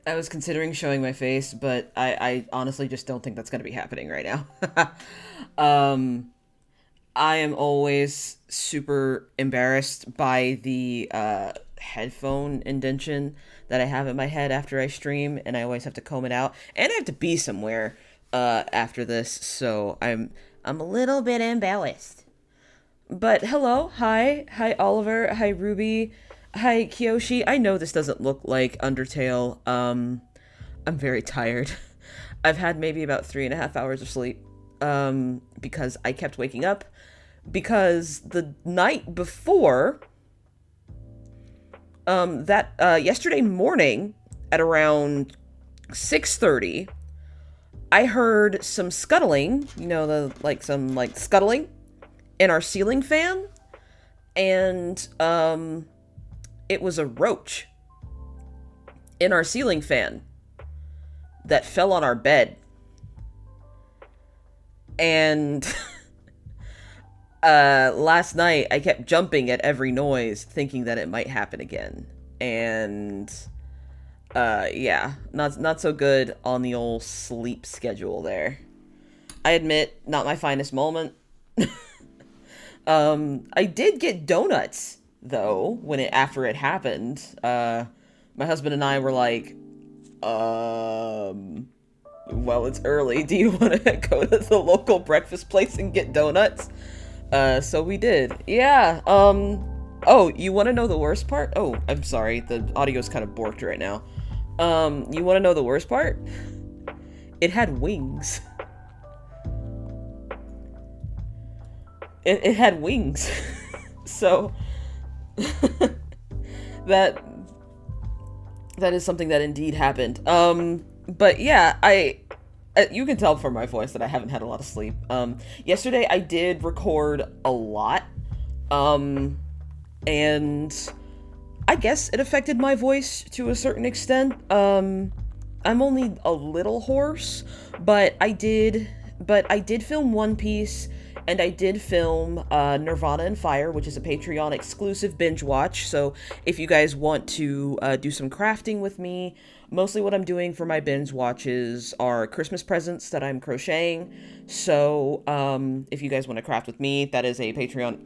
I was considering showing my face, but I honestly just don't think that's going to be happening right now. um, I am always super embarrassed by the headphone indention that I have in my head after I stream, and I always have to comb it out. And I have to be somewhere after this, so I'm a little bit embarrassed. But hello, hi Oliver, hi Ruby, hi Kiyoshi. I know this doesn't look like Undertale. I'm very tired. I've had maybe about 3.5 hours of sleep. Because I kept waking up. Because the night before, yesterday morning at around 6:30, I heard some scuttling. You know, some scuttling in our ceiling fan, and it was a roach in our ceiling fan that fell on our bed. And last night I kept jumping at every noise, thinking that it might happen again. And yeah, not so good on the old sleep schedule there. I admit, not my finest moment. I did get donuts though after it happened. My husband and I were like, well, it's early. Do you want to go to the local breakfast place and get donuts? So we did. Yeah. Oh, you want to know the worst part? Oh, I'm sorry. The audio's kind of borked right now. You want to know the worst part? It had wings. It had wings. So that that is something that indeed happened. But yeah, you can tell from my voice that I haven't had a lot of sleep. Yesterday I did record a lot. And I guess it affected my voice to a certain extent. I'm only a little hoarse, but I did film One Piece, and I did film Nirvana and Fire, which is a Patreon exclusive binge watch. So if you guys want to do some crafting with me, mostly what I'm doing for my binge watches are Christmas presents that I'm crocheting. So if you guys want to craft with me, that is a Patreon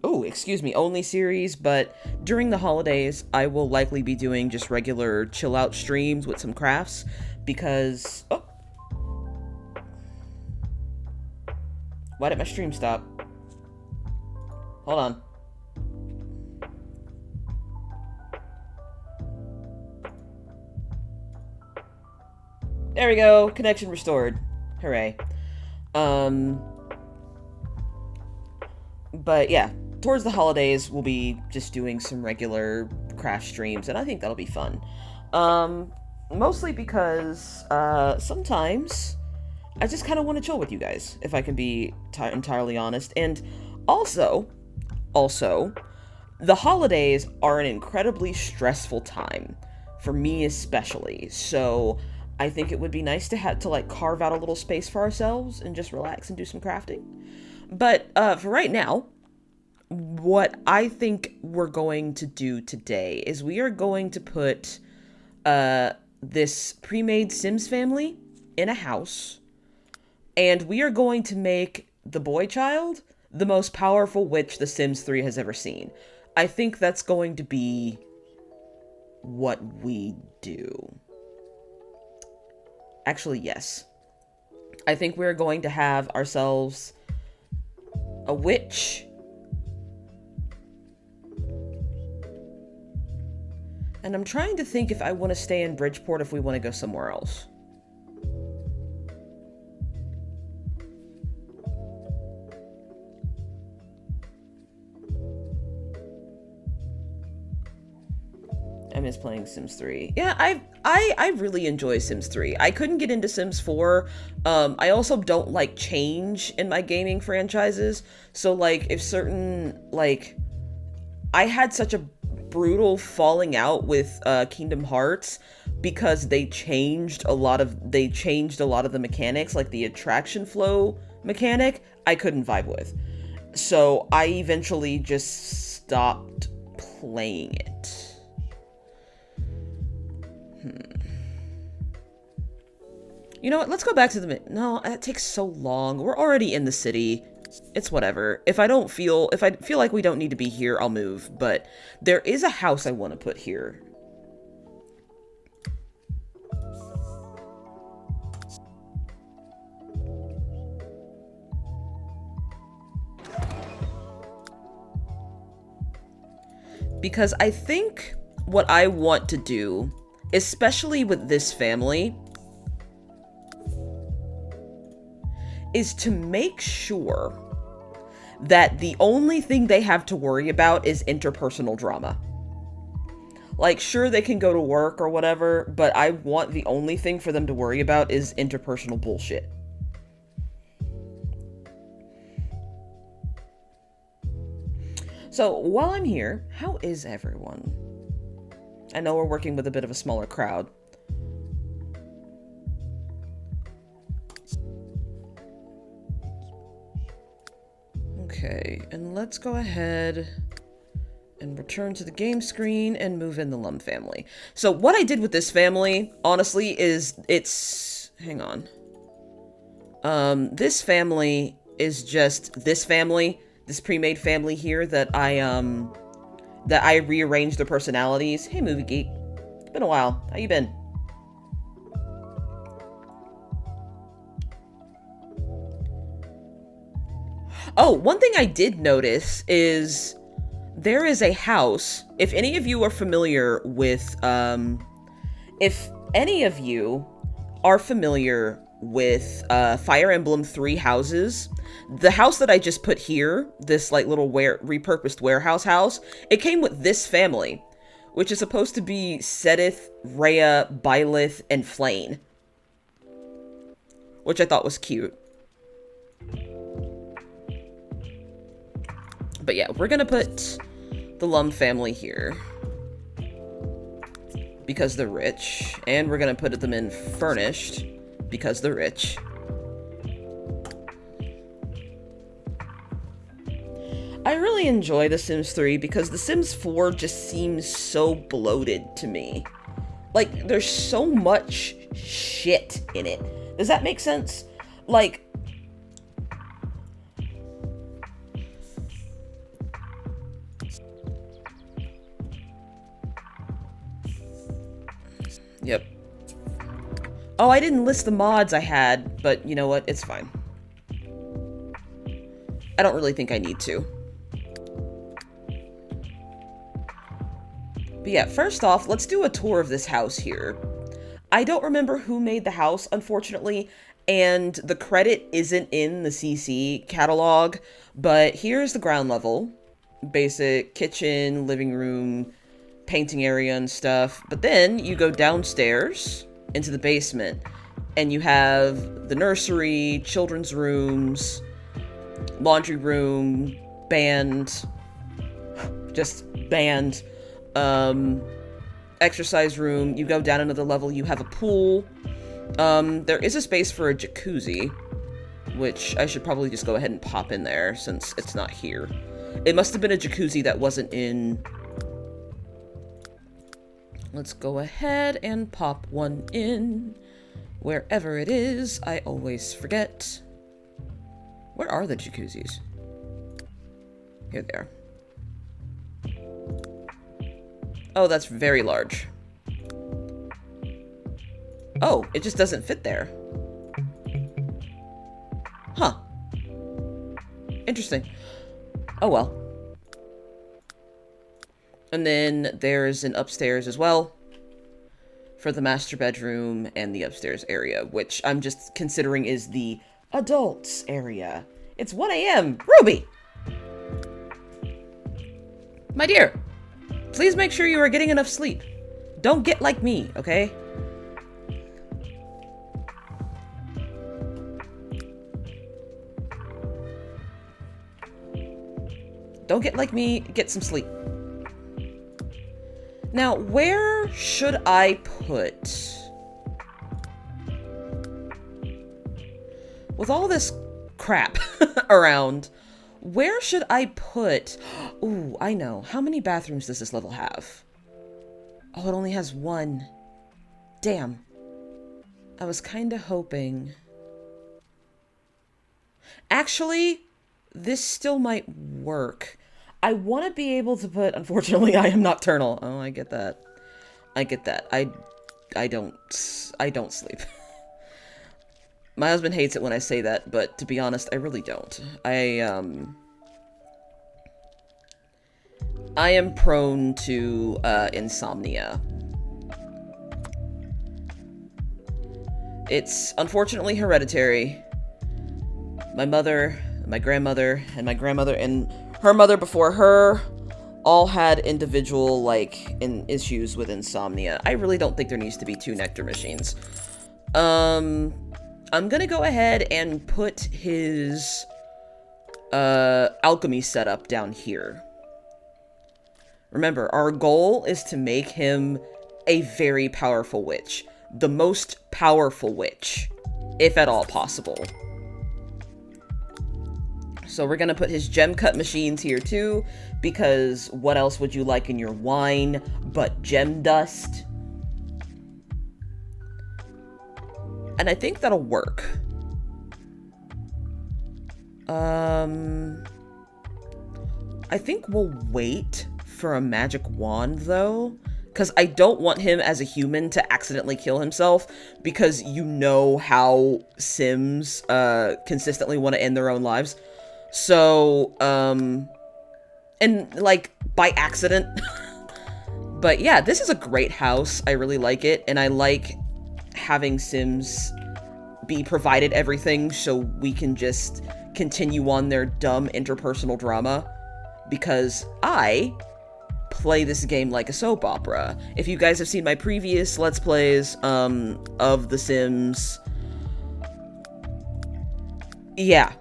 only series. But during the holidays, I will likely be doing just regular chill out streams with some crafts because why did my stream stop? Hold on. There we go. Connection restored. Hooray. But yeah, towards the holidays, we'll be just doing some regular craft streams, and I think that'll be fun. Mostly because sometimes I just kind of want to chill with you guys, if I can be entirely honest. And also, the holidays are an incredibly stressful time for me especially. So I think it would be nice to have to like carve out a little space for ourselves and just relax and do some crafting. But for right now, what I think we're going to do today is we are going to put this pre-made Sims family in a house, and we are going to make the boy child the most powerful witch The Sims 3 has ever seen. I think that's going to be what we do. Actually, yes. I think we're going to have ourselves a witch. And I'm trying to think if I want to stay in Bridgeport, if we want to go somewhere else. I miss playing Sims 3. Yeah, I really enjoy Sims 3. I couldn't get into Sims 4. I also don't like change in my gaming franchises. So like if certain I had such a brutal falling out with Kingdom Hearts because they changed a lot of the mechanics, like the attraction flow mechanic, I couldn't vibe with. So I eventually just stopped playing it. You know what? Let's go back to the... No, that takes so long. We're already in the city. It's whatever. If I feel like we don't need to be here, I'll move. But there is a house I want to put here. Because I think what I want to do, especially with this family, is to make sure that the only thing they have to worry about is interpersonal drama. Like, sure, they can go to work or whatever, but I want the only thing for them to worry about is interpersonal bullshit. So, while I'm here, how is everyone? I know we're working with a bit of a smaller crowd. Okay, and let's go ahead and return to the game screen and move in the Lum family. So what I did with this family, honestly, is it's... Hang on. This family is just this family, this pre-made family here that I rearranged their personalities. Hey, Movie Geek. It's been a while. How you been? Oh, one thing I did notice is there is a house. If any of you are familiar with, Fire Emblem 3 houses, the house that I just put here, this like little repurposed warehouse house, it came with this family, which is supposed to be Sedith, Rhea, Byleth, and Flayn, which I thought was cute. But yeah, we're gonna put the Lum family here because they're rich, and we're gonna put them in furnished because they're rich. I really enjoy The Sims 3 because The Sims 4 just seems so bloated to me. Like, there's so much shit in it. Does that make sense? Like, yep. Oh, I didn't list the mods I had, but you know what? It's fine. I don't really think I need to. But yeah, first off, let's do a tour of this house here. I don't remember who made the house, unfortunately, and the credit isn't in the CC catalog, but here's the ground level. Basic kitchen, living room, painting area and stuff. But then you go downstairs into the basement, and you have the nursery, children's rooms, laundry room, band, exercise room. You go down another level, you have a pool. There is a space for a jacuzzi, which I should probably just go ahead and pop in there since it's not here. It must have been a jacuzzi that wasn't in... Let's go ahead and pop one in. Wherever it is, I always forget. Where are the jacuzzis? Here they are. Oh, that's very large. Oh, it just doesn't fit there. Huh. Interesting. Oh well. And then there's an upstairs as well for the master bedroom and the upstairs area, which I'm just considering is the adults area. It's 1 a.m. Ruby! My dear, please make sure you are getting enough sleep. Don't get like me, okay? Don't get like me, get some sleep. Now, where should I put... With all this crap around, where should I put... Ooh, I know. How many bathrooms does this level have? Oh, it only has one. Damn. I was kind of hoping... Actually, this still might work. I want to be able to put... Unfortunately, I am nocturnal. Oh, I get that. I get that. I don't sleep. My husband hates it when I say that, but to be honest, I really don't. I am prone to insomnia. It's unfortunately hereditary. My mother, my grandmother, and my grandmother, and her mother before her all had individual, like, issues with insomnia. I really don't think there needs to be 2 nectar machines. I'm gonna go ahead and put his alchemy setup down here. Remember, our goal is to make him a very powerful witch. The most powerful witch, if at all possible. So we're gonna put his gem cut machines here too, because what else would you like in your wine but gem dust? And I think that'll work. I think we'll wait for a magic wand though, because I don't want him as a human to accidentally kill himself, because you know how Sims consistently want to end their own lives. So, and like by accident. But yeah, this is a great house. I really like it, and I like having Sims be provided everything so we can just continue on their dumb interpersonal drama, because I play this game like a soap opera. If you guys have seen my previous Let's Plays of The Sims, yeah,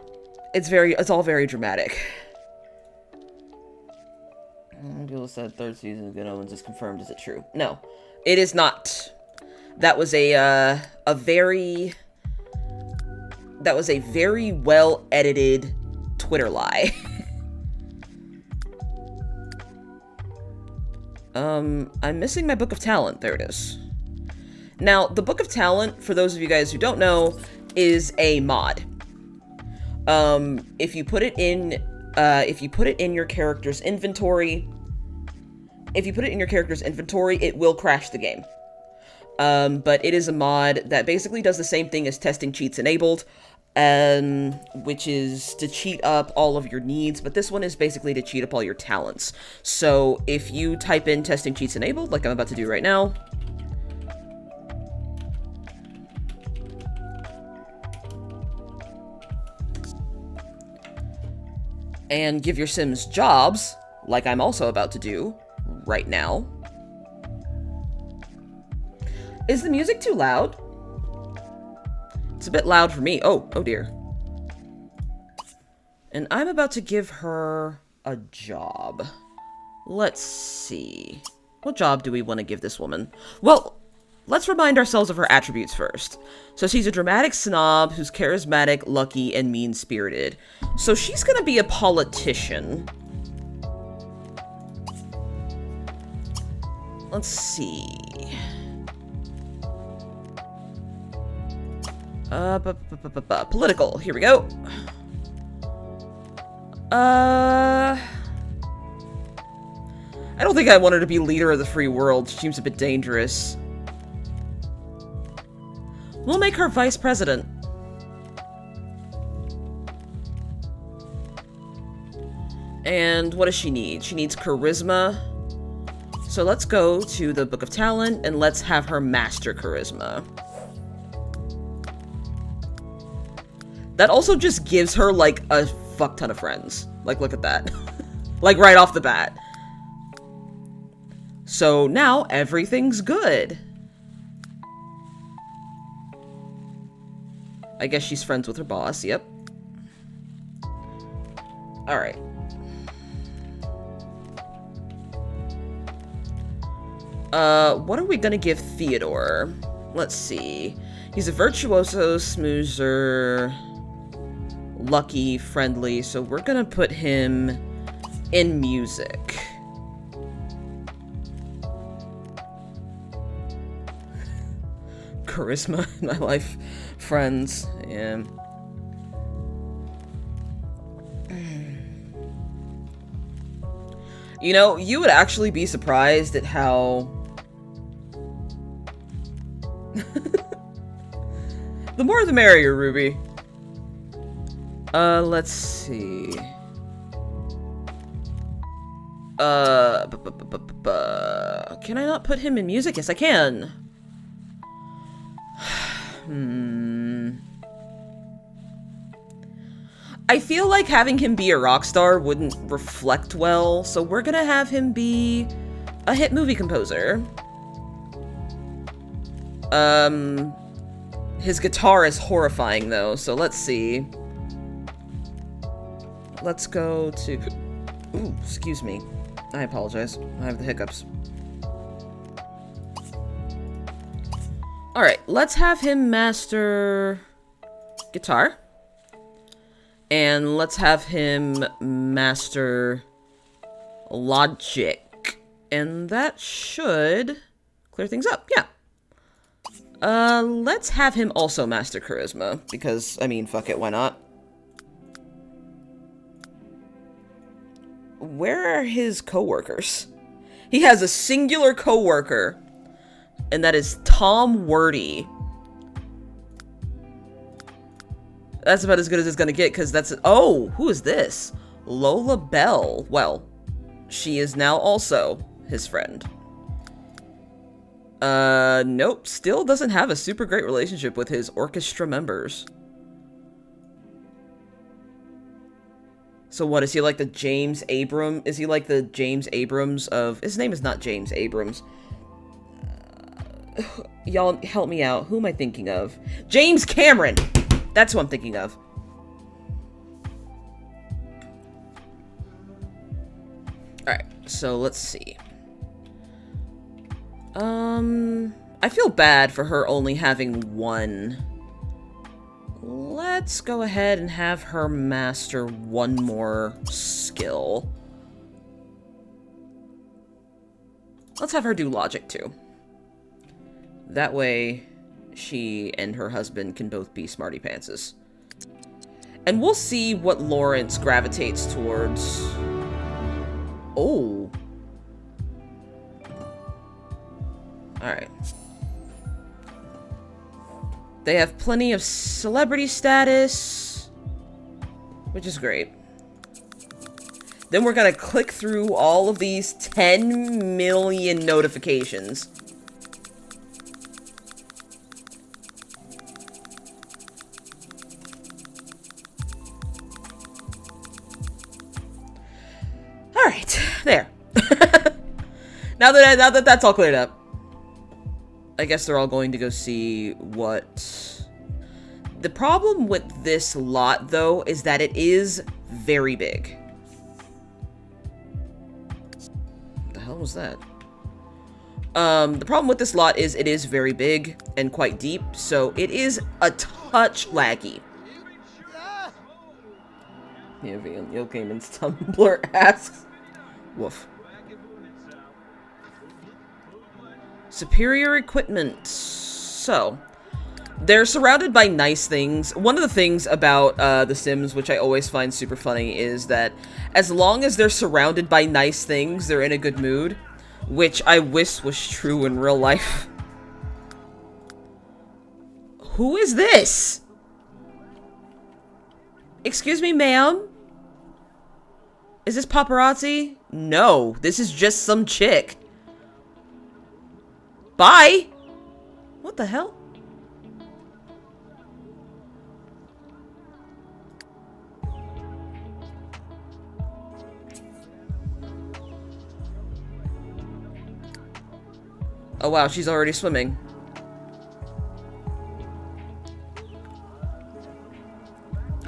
it's all very dramatic. People said 3rd season of Good Omens is confirmed. Is it true? No, it is not. That was a very well edited Twitter lie. I'm missing my Book of Talent. There it is. Now, the Book of Talent, for those of you guys who don't know, is a mod. If you put it in your character's inventory, it will crash the game. But it is a mod that basically does the same thing as testing cheats enabled, which is to cheat up all of your needs, but this one is basically to cheat up all your talents. So if you type in testing cheats enabled, like I'm about to do right now, and give your Sims jobs, like I'm also about to do right now. Is the music too loud? It's a bit loud for me. Oh dear. And I'm about to give her a job. Let's see. What job do we want to give this woman? Well, let's remind ourselves of her attributes first. So she's a dramatic snob who's charismatic, lucky, and mean-spirited. So she's gonna be a politician. Let's see. Political. Here we go. I don't think I want her to be leader of the free world. She seems a bit dangerous. We'll make her vice president. And what does she need? She needs charisma. So let's go to the Book of Talent and let's have her master charisma. That also just gives her, like, a fuck ton of friends. Like, look at that. Like, right off the bat. So now everything's good. I guess she's friends with her boss, yep. Alright. What are we gonna give Theodore? Let's see. He's a virtuoso, smoozer, lucky, friendly, so we're gonna put him in music. charisma in my life. Friends, yeah. You know, you would actually be surprised at how... The more the merrier, Ruby. Let's see. Can I not put him in music? Yes, I can. I feel like having him be a rock star wouldn't reflect well, so we're gonna have him be a hit movie composer. His guitar is horrifying though, so let's see. Let's go to... Ooh, excuse me. I apologize. I have the hiccups. Alright, let's have him master guitar. And let's have him master logic. And that should clear things up, yeah. Let's have him also master charisma, because, I mean, fuck it, why not? Where are his coworkers? He has a singular coworker, and that is Tom Wordy. That's about as good as it's gonna get, because that's... Oh, who is this? Lola Bell. Well, she is now also his friend. Nope, still doesn't have a super great relationship with his orchestra members. So what, is he like the James Abrams? Is he like the James Abrams of... His name is not James Abrams. Y'all, help me out. Who am I thinking of? James Cameron! That's who I'm thinking of. Alright, so let's see. I feel bad for her only having one. Let's go ahead and have her master one more skill. Let's have her do logic too. That way, she and her husband can both be smarty pantses. And we'll see what Lawrence gravitates towards. Oh. Alright. They have plenty of celebrity status, which is great. Then we're gonna click through all of these 10 million notifications. Alright, there. Now that that's all cleared up, I guess they're all going to go see what... The problem with this lot, though, is that it is very big. What the hell was that? The problem with this lot is it is very big and quite deep, so it is a touch laggy. Yeah, Neil Gaiman's Tumblr asks. Woof. Superior equipment. So, they're surrounded by nice things. One of the things about The Sims, which I always find super funny, is that as long as they're surrounded by nice things, they're in a good mood, which I wish was true in real life. Who is this? Excuse me, ma'am? Is this paparazzi? No, this is just some chick. Bye! What the hell? Oh wow, she's already swimming.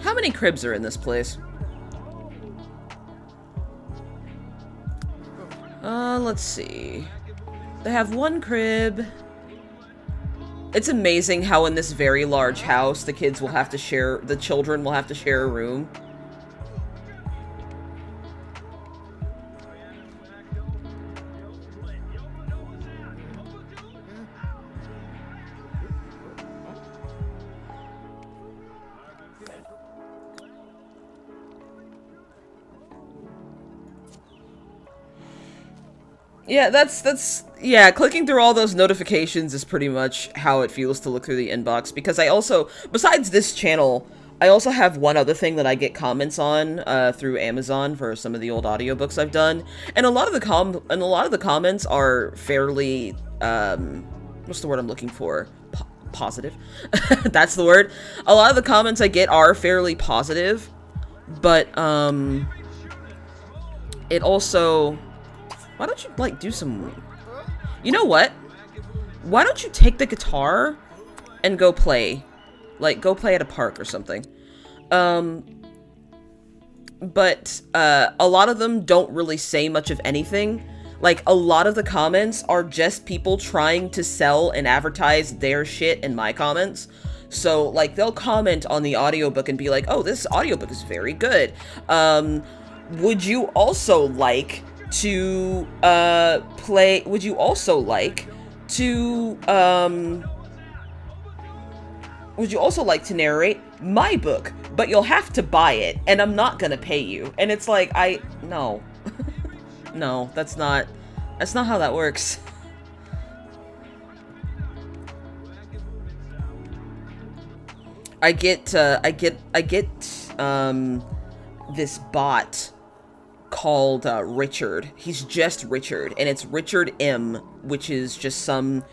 How many cribs are in this place? Let's see. They have one crib. It's amazing how in this very large house, the children will have to share a room. Yeah, yeah, clicking through all those notifications is pretty much how it feels to look through the inbox, because I also, besides this channel, I also have one other thing that I get comments on through Amazon for some of the old audiobooks I've done, and a lot of the comments are fairly what's the word I'm looking for? Positive. That's the word. A lot of the comments I get are fairly positive, but it also, why don't you like do some, you know what? Why don't you take the guitar and go play? Like, go play at a park or something. But a lot of them don't really say much of anything. Like, a lot of the comments are just people trying to sell and advertise their shit in my comments. So, like, they'll comment on the audiobook and be like, oh, this audiobook is very good. Would you also like to, would you also like to narrate my book, but you'll have to buy it, and I'm not gonna pay you. And it's like, no. No, that's not how that works. I get this bot called Richard. He's just Richard, and it's Richard M, which is just some,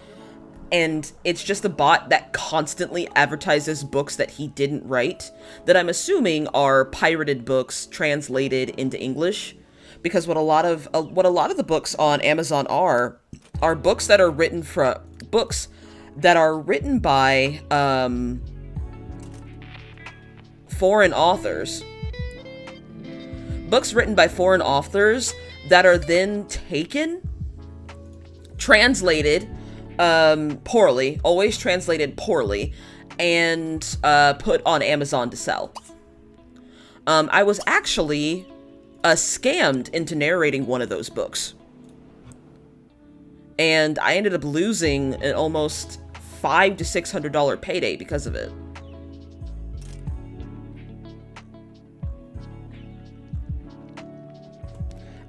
and it's just a bot that constantly advertises books that he didn't write, that I'm assuming are pirated books translated into English, because what a lot of the books on Amazon are books that are written by foreign authors. Books written by foreign authors that are then taken, translated poorly, always translated poorly, and put on Amazon to sell. I was actually scammed into narrating one of those books, and I ended up losing an almost $500 to $600 payday because of it.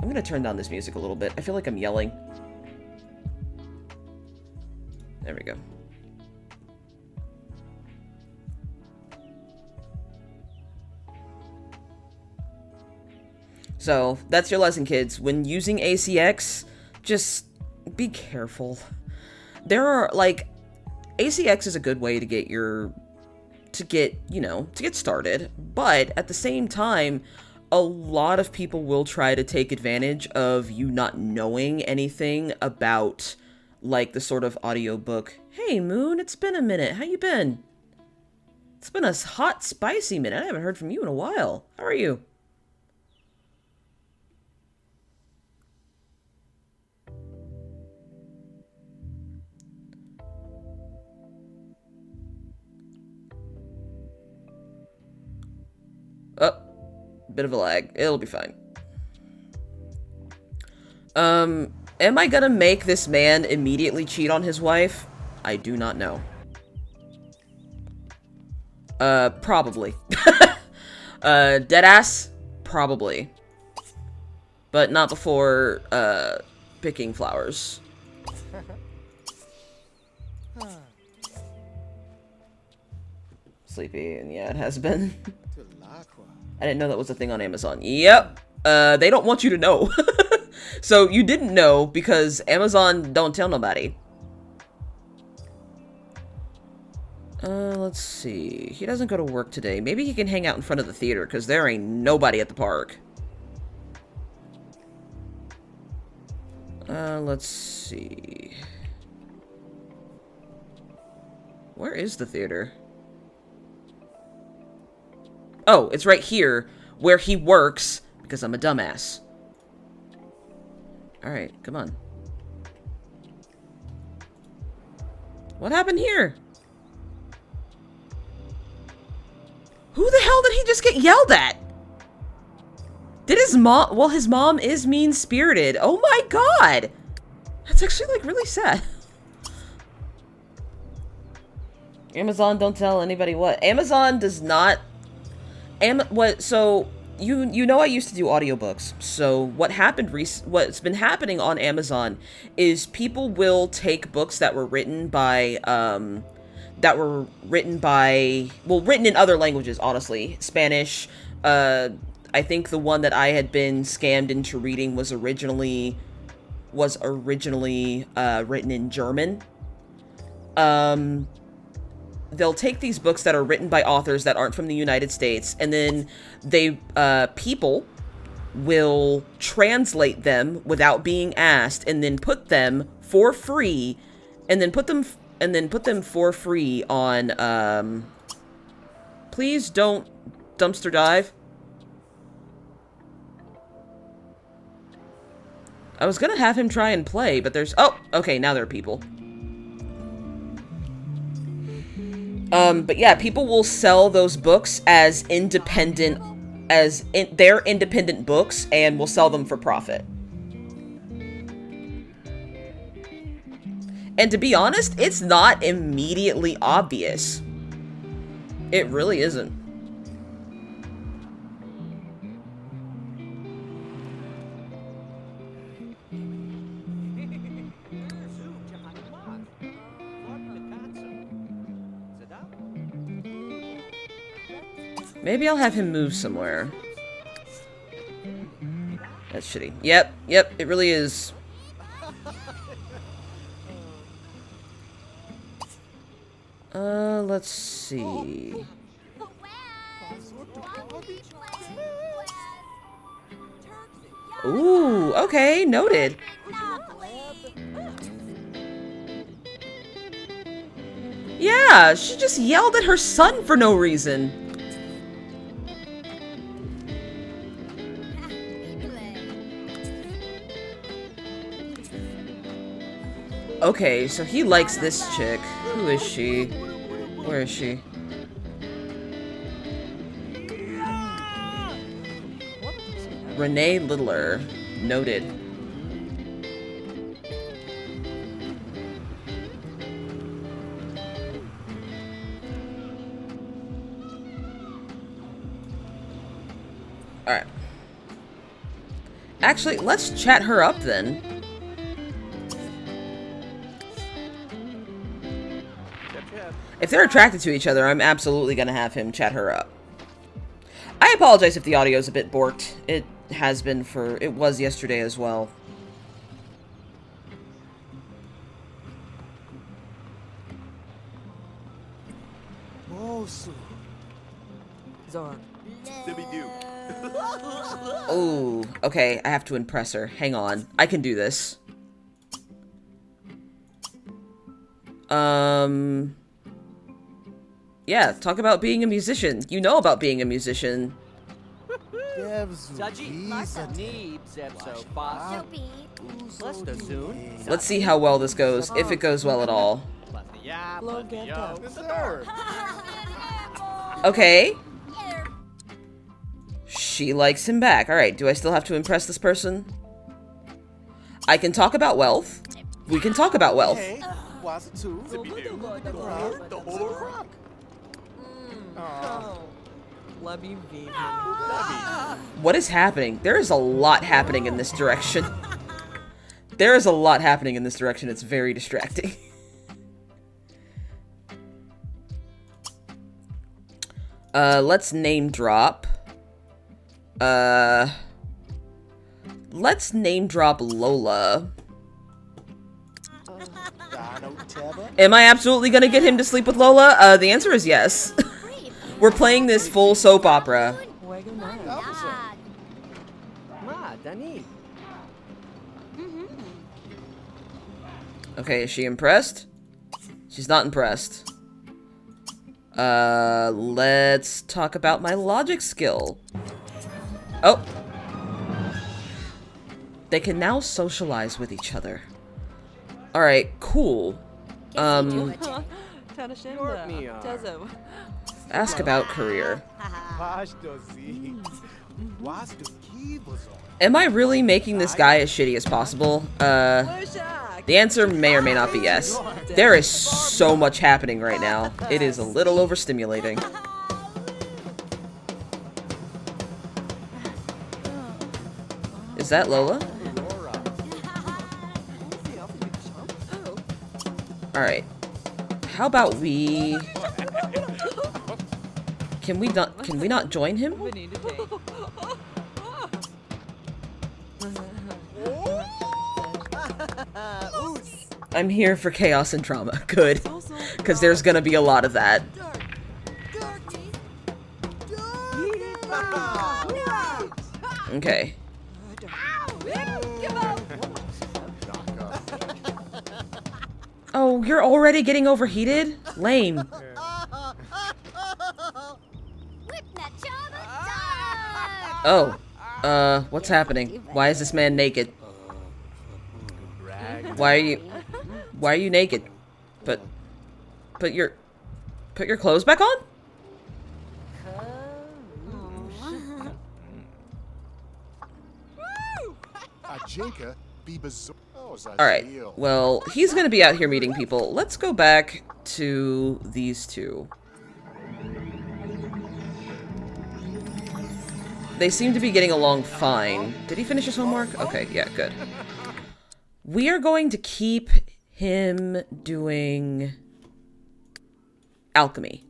I'm gonna turn down this music a little bit. I feel like I'm yelling. There we go. So, that's your lesson, kids. When using ACX, just be careful. There are, like, ACX is a good way to get started, but at the same time, a lot of people will try to take advantage of you not knowing anything about, like, the sort of audiobook. Hey, Moon, it's been a minute. How you been? It's been a hot, spicy minute. I haven't heard from you in a while. How are you? Oh, bit of a lag. It'll be fine. Am I gonna make this man immediately cheat on his wife? I do not know. Probably. Deadass? Probably. But not before, picking flowers. Sleepy, and yeah, it has been. I didn't know that was a thing on Amazon. Yep. They don't want you to know. So you didn't know because Amazon don't tell nobody. Let's see. He doesn't go to work today. Maybe he can hang out in front of the theater because there ain't nobody at the park. Let's see. Where is the theater? Oh, it's right here, where he works, because I'm a dumbass. Alright, come on. What happened here? Who the hell did he just get yelled at? Did his mom... Well, his mom is mean-spirited. Oh my god! That's actually, like, really sad. Amazon don't tell anybody what. Amazon does not... So, you know I used to do audiobooks. So what's been happening on Amazon is people will take books that were written by written in other languages, honestly. Spanish. I think the one that I had been scammed into reading was originally written in German. They'll take these books that are written by authors that aren't from the United States, and then people will translate them without being asked, and then put them for free, and then put them for free on, please don't dumpster dive. I was gonna have him try and play, but oh, okay, now there are people. But yeah, people will sell those books as their independent books, and will sell them for profit. And to be honest, it's not immediately obvious. It really isn't. Maybe I'll have him move somewhere. That's shitty. Yep, it really is. Let's see. Ooh, okay, noted. Yeah, she just yelled at her son for no reason. Okay, so he likes this chick. Who is she? Where is she? Renee Littler. Noted. Alright. Actually, let's chat her up then. If they're attracted to each other, I'm absolutely gonna have him chat her up. I apologize if the audio's a bit borked. It was yesterday as well. Oh, okay, I have to impress her. Hang on, I can do this. Yeah, talk about being a musician. You know about being a musician. Let's see how well this goes, if it goes well at all. Okay. She likes him back. Alright, do I still have to impress this person? I can talk about wealth. We can talk about wealth. What is happening? There is a lot happening in this direction. There is a lot happening in this direction. It's very distracting. Let's name drop. Let's name drop Lola. Am I absolutely gonna get him to sleep with Lola? The answer is yes. We're playing this full soap opera. Okay, is she impressed? She's not impressed. Let's talk about my logic skill. Oh. They can now socialize with each other. Alright, cool. Ask about career. Am I really making this guy as shitty as possible? The answer may or may not be yes. There is so much happening right now. It is a little overstimulating. Is that Lola? Alright. How about we... Can we not join him? I'm here for chaos and drama. Good. Because there's gonna be a lot of that. Okay. Oh, you're already getting overheated? Lame. Oh. What's happening? Why is this man naked? Why are you naked? Put your clothes back on? Alright, well, he's gonna be out here meeting people. Let's go back to these two. They seem to be getting along fine. Did he finish his homework? Okay, yeah, good. We are going to keep him doing alchemy.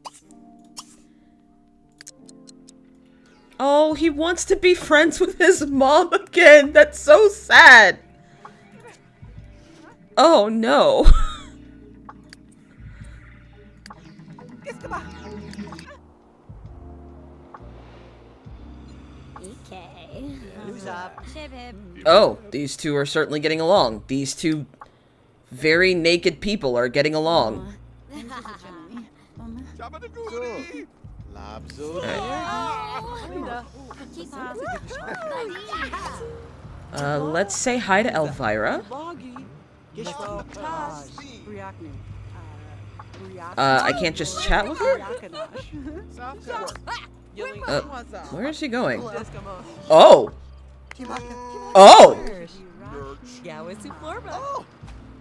Oh, he wants to be friends with his mom again. That's so sad. Oh, no. Oh, these two are certainly getting along. These two very naked people are getting along. Let's say hi to Elvira. I can't just chat with her? Where is she going? Oh! Oh!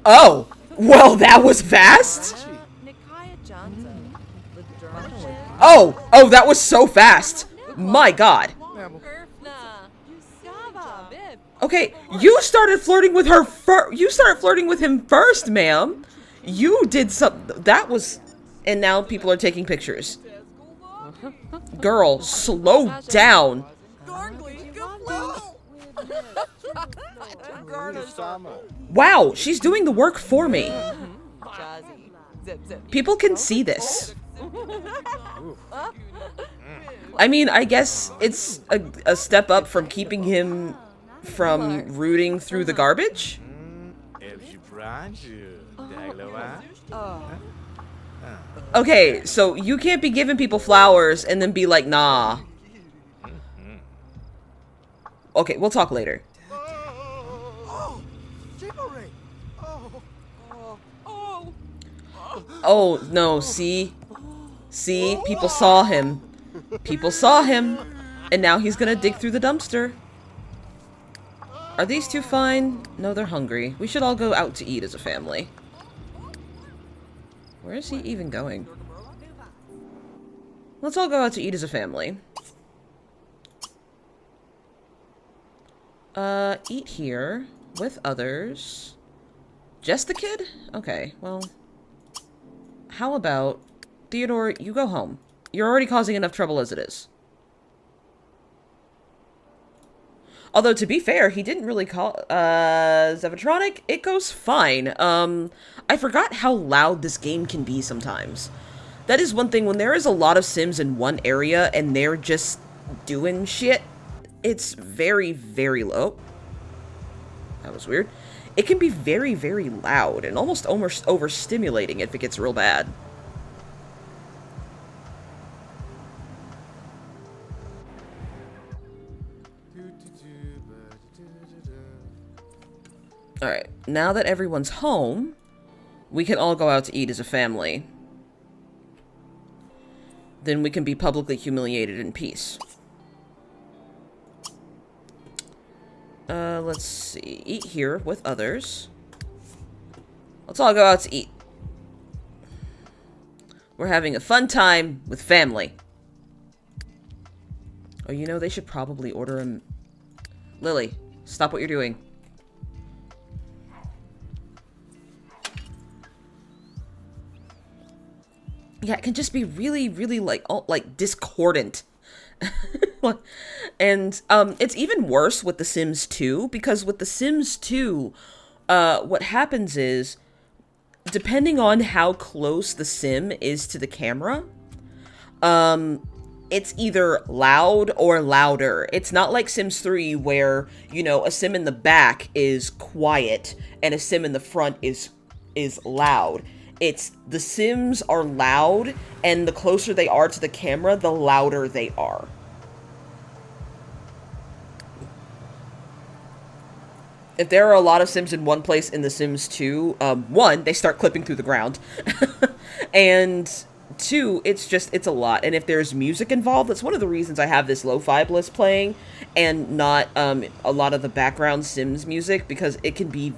Oh! Well, that was fast! Oh! Oh, that was so fast! My god! Okay, you started flirting with her you started flirting with him first, ma'am! You did something. That was... And now people are taking pictures. Girl, slow down! Wow, she's doing the work for me. People can see this. I mean, I guess it's a step up from keeping him from rooting through the garbage. Okay, so you can't be giving people flowers and then be like, nah. Okay, we'll talk later. Oh, no, see? See? People saw him. People saw him. And now he's gonna dig through the dumpster. Are these two fine? No, they're hungry. We should all go out to eat as a family. Where is he even going? Let's all go out to eat as a family. Eat here with others. Just the kid? Okay, well... How about... Theodore, you go home. You're already causing enough trouble as it is. Although, to be fair, he didn't really call... Zevatronic, it goes fine. I forgot how loud this game can be sometimes. That is one thing, when there is a lot of Sims in one area and they're just doing shit, it's very, very low. That was weird. It can be very, very loud and almost overstimulating if it gets real bad. Alright, now that everyone's home, we can all go out to eat as a family. Then we can be publicly humiliated in peace. Let's see. Eat here with others. Let's all go out to eat. We're having a fun time with family. Oh, you know, they should probably order him... Lily, Stop what you're doing. Yeah, it can just be really, really like discordant. And it's even worse with The Sims 2, because with The Sims 2, what happens is, depending on how close the sim is to the camera, it's either loud or louder. It's not like Sims 3 where, you know, a sim in the back is quiet and a sim in the front is loud. It's the Sims are loud, and the closer they are to the camera, the louder they are. If there are a lot of Sims in one place in The Sims 2, one, they start clipping through the ground. And two, it's a lot. And if there's music involved, that's one of the reasons I have this lo-fi list playing and not a lot of the background Sims music, because it can be,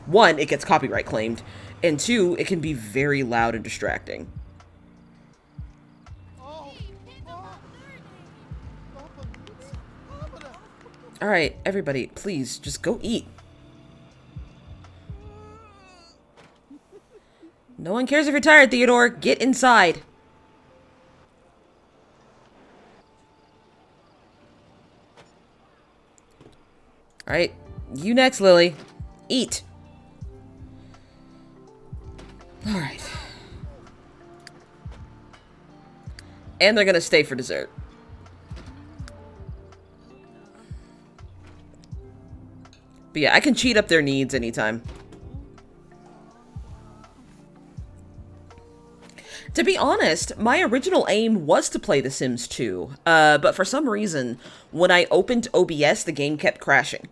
one, it gets copyright claimed, and two, it can be very loud and distracting. Alright, everybody, please, just go eat. No one cares if you're tired, Theodore. Get inside. Alright, you next, Lily. Eat. Alright. And they're gonna stay for dessert. But yeah, I can cheat up their needs anytime. To be honest, my original aim was to play The Sims 2, but for some reason, when I opened OBS, the game kept crashing.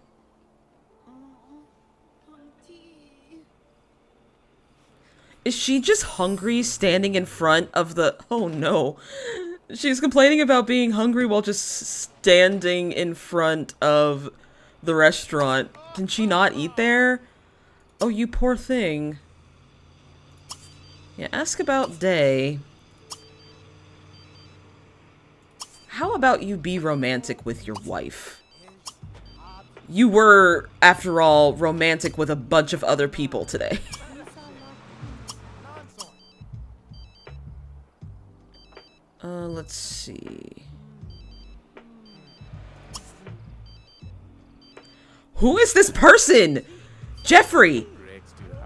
Is she just hungry standing in front of the... Oh no. She's complaining about being hungry while just standing in front of the restaurant. Can she not eat there? Oh, you poor thing. Yeah, ask about Day. How about you be romantic with your wife? You were, after all, romantic with a bunch of other people today. Let's see. Who is this person? Jeffrey!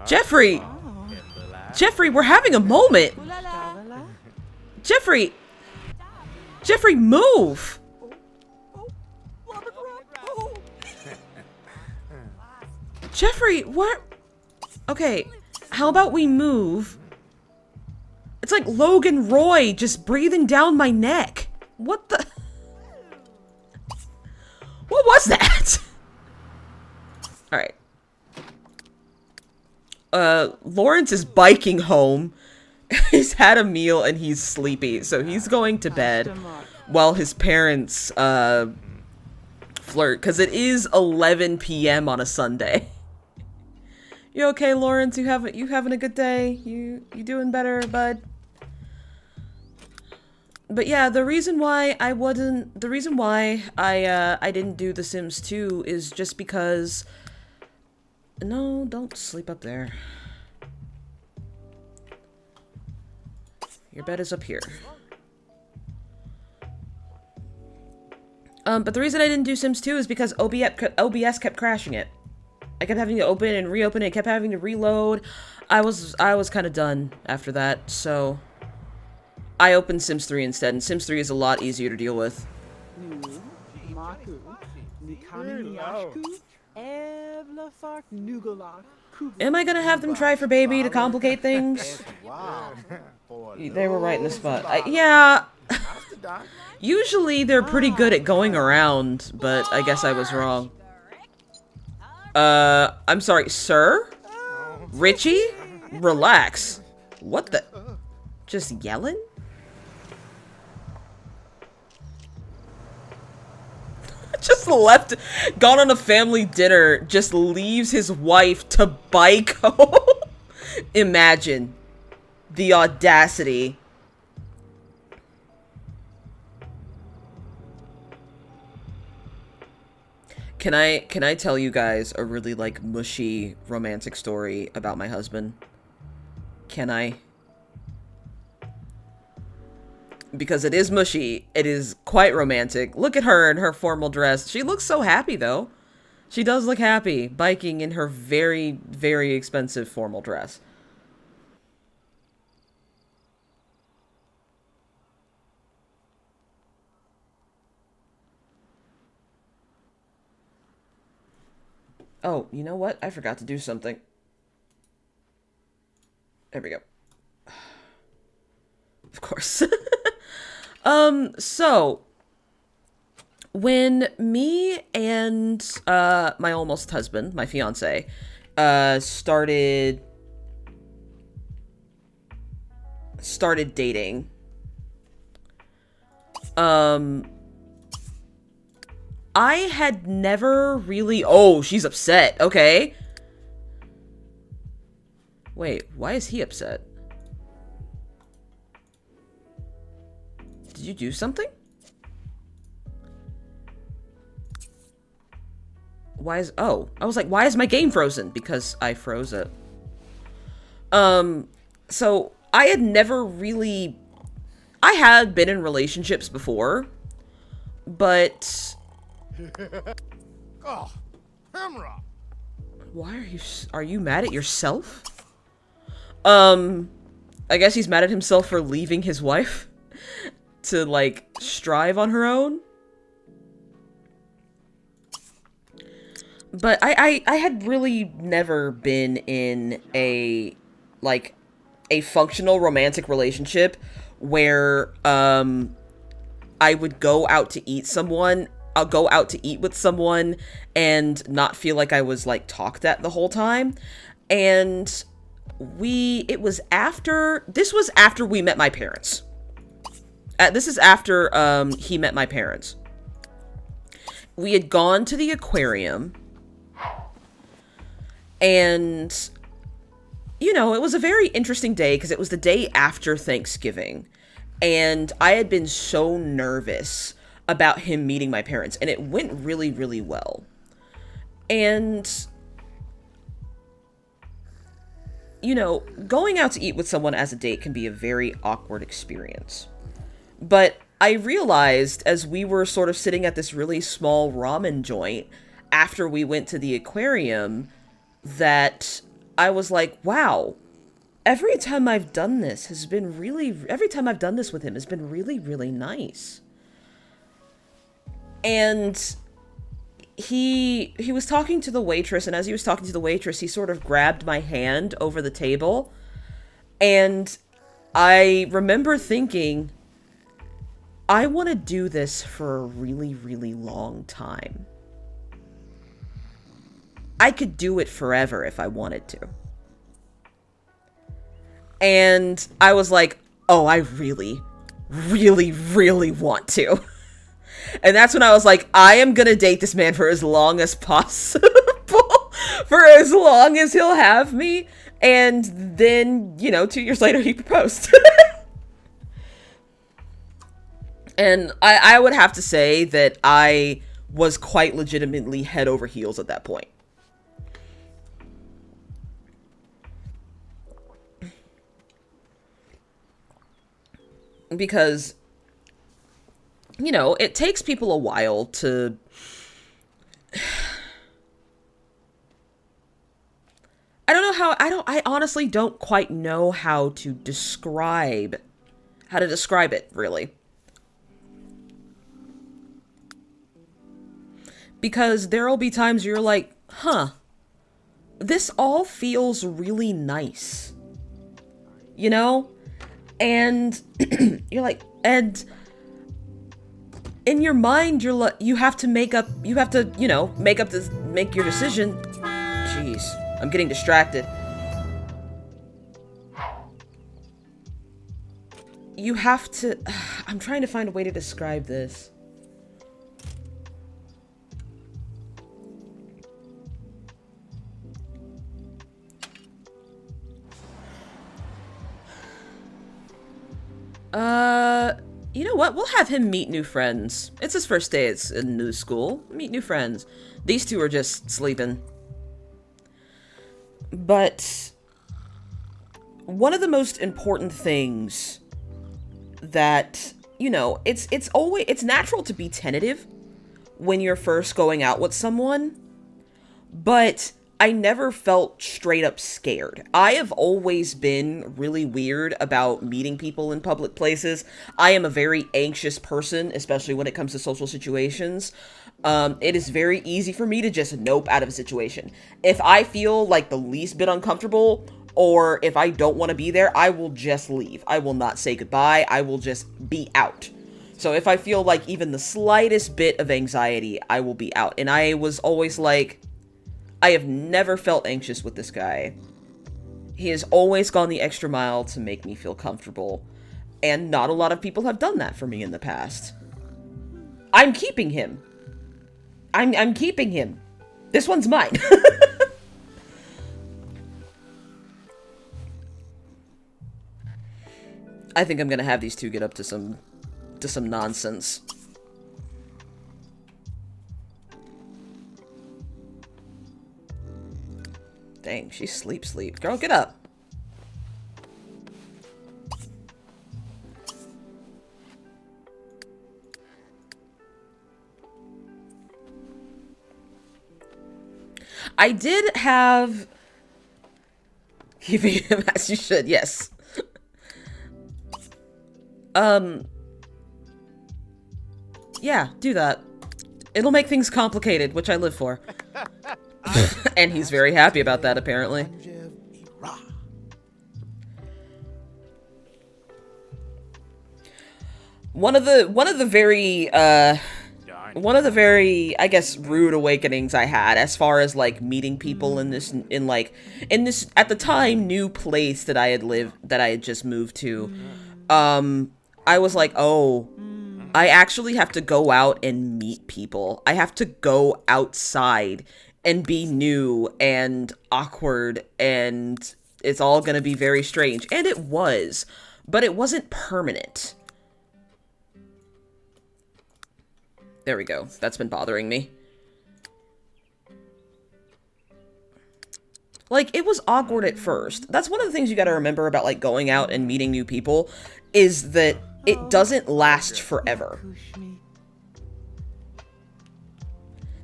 Jeffrey! Jeffrey, we're having a moment! Jeffrey! Jeffrey, move! Jeffrey, what? Okay, how about we move? It's like Logan Roy just breathing down my neck. What the? What was that? Alright. Lawrence is biking home. He's had a meal and he's sleepy, so he's going to bed while his parents, flirt, because it is 11 p.m. on a Sunday. You okay, Lawrence? You having a good day? You doing better, bud? But yeah, the reason why I didn't do The Sims 2 is just because... No, don't sleep up there. Your bed is up here. But the reason I didn't do Sims 2 is because OBS kept crashing it. I kept having to open and reopen it, kept having to reload. I was kind of done after that, so I opened Sims 3 instead, and Sims 3 is a lot easier to deal with. Am I gonna have them try for baby to complicate things? They were right in the spot. Yeah. Usually they're pretty good at going around, but I guess I was wrong. I'm sorry, sir? Richie? Relax. What the? Just yelling? Just left, gone on a family dinner, just leaves his wife to bike home. Imagine the audacity. Can I tell you guys a really, like, mushy romantic story about my husband? Can I? Because it is mushy. It is quite romantic. Look at her in her formal dress. She looks so happy, though. She does look happy, biking in her very, very expensive formal dress. Oh, you know what? I forgot to do something. There we go. Of course. So when me and my almost husband, my fiance, started dating, I had never really... Oh, she's upset. Okay. Wait, why is he upset? Did you do something? Why is... Oh, I was like, why is my game frozen? Because I froze it. So I had never really... I had been in relationships before, but... Oh, camera. Why are you mad at yourself? I guess he's mad at himself for leaving his wife to, like, strive on her own. But I had really never been in a, like, a functional romantic relationship where, I would go out to eat someone. I'll go out to eat with someone and not feel like I was, like, talked at the whole time. And this was after we met my parents. This is after, he met my parents. We had gone to the aquarium. And, you know, it was a very interesting day because it was the day after Thanksgiving. And I had been so nervous about him meeting my parents. And it went really, really well. And... you know, going out to eat with someone as a date can be a very awkward experience. But I realized as we were sort of sitting at this really small ramen joint after we went to the aquarium that I was like, wow, every time I've done this with him has been really, really nice. And he was talking to the waitress, and as he was talking to the waitress, he sort of grabbed my hand over the table. And I remember thinking, I want to do this for a really, really long time. I could do it forever if I wanted to. And I was like, oh, I really, really, really want to. And that's when I was like, I am gonna date this man for as long as possible. For as long as he'll have me. And then, you know, 2 years later, he proposed. And I would have to say that I was quite legitimately head over heels at that point. Because, you know, it takes people a while to... I honestly don't quite know how to describe it, really. Because there'll be times you're like, huh, this all feels really nice. You know? And you're like, and in your mind, you have to, you know, make your decision. Jeez, I'm getting distracted. You have to, I'm trying to find a way to describe this. You know what? We'll have him meet new friends. It's his first day at a new school. Meet new friends. These two are just sleeping. But one of the most important things that, you know, it's natural to be tentative when you're first going out with someone, but I never felt straight up scared. I have always been really weird about meeting people in public places. I am a very anxious person, especially when it comes to social situations. It is very easy for me to just nope out of a situation. If I feel like the least bit uncomfortable, or if I don't want to be there, I will just leave. I will not say goodbye. I will just be out. So if I feel like even the slightest bit of anxiety, I will be out. And I was always like, I have never felt anxious with this guy. He has always gone the extra mile to make me feel comfortable. And not a lot of people have done that for me in the past. I'm keeping him. I'm keeping him. This one's mine. I think I'm gonna have these two get up to some nonsense. Dang, she's sleep. Girl, get up. I did have... Keeping him as you should, yes. Yeah, do that. It'll make things complicated, which I live for. And he's very happy about that, apparently. One of the very, I guess, rude awakenings I had as far as, like, meeting people in this, at the time, new place that I had just moved to. I was like, oh, I actually have to go out and meet people. I have to go outside and be new and awkward, and it's all gonna be very strange. And it was, but it wasn't permanent. There we go. That's been bothering me. Like, it was awkward at first. That's one of the things you gotta remember about, like, going out and meeting new people, is that it doesn't last forever.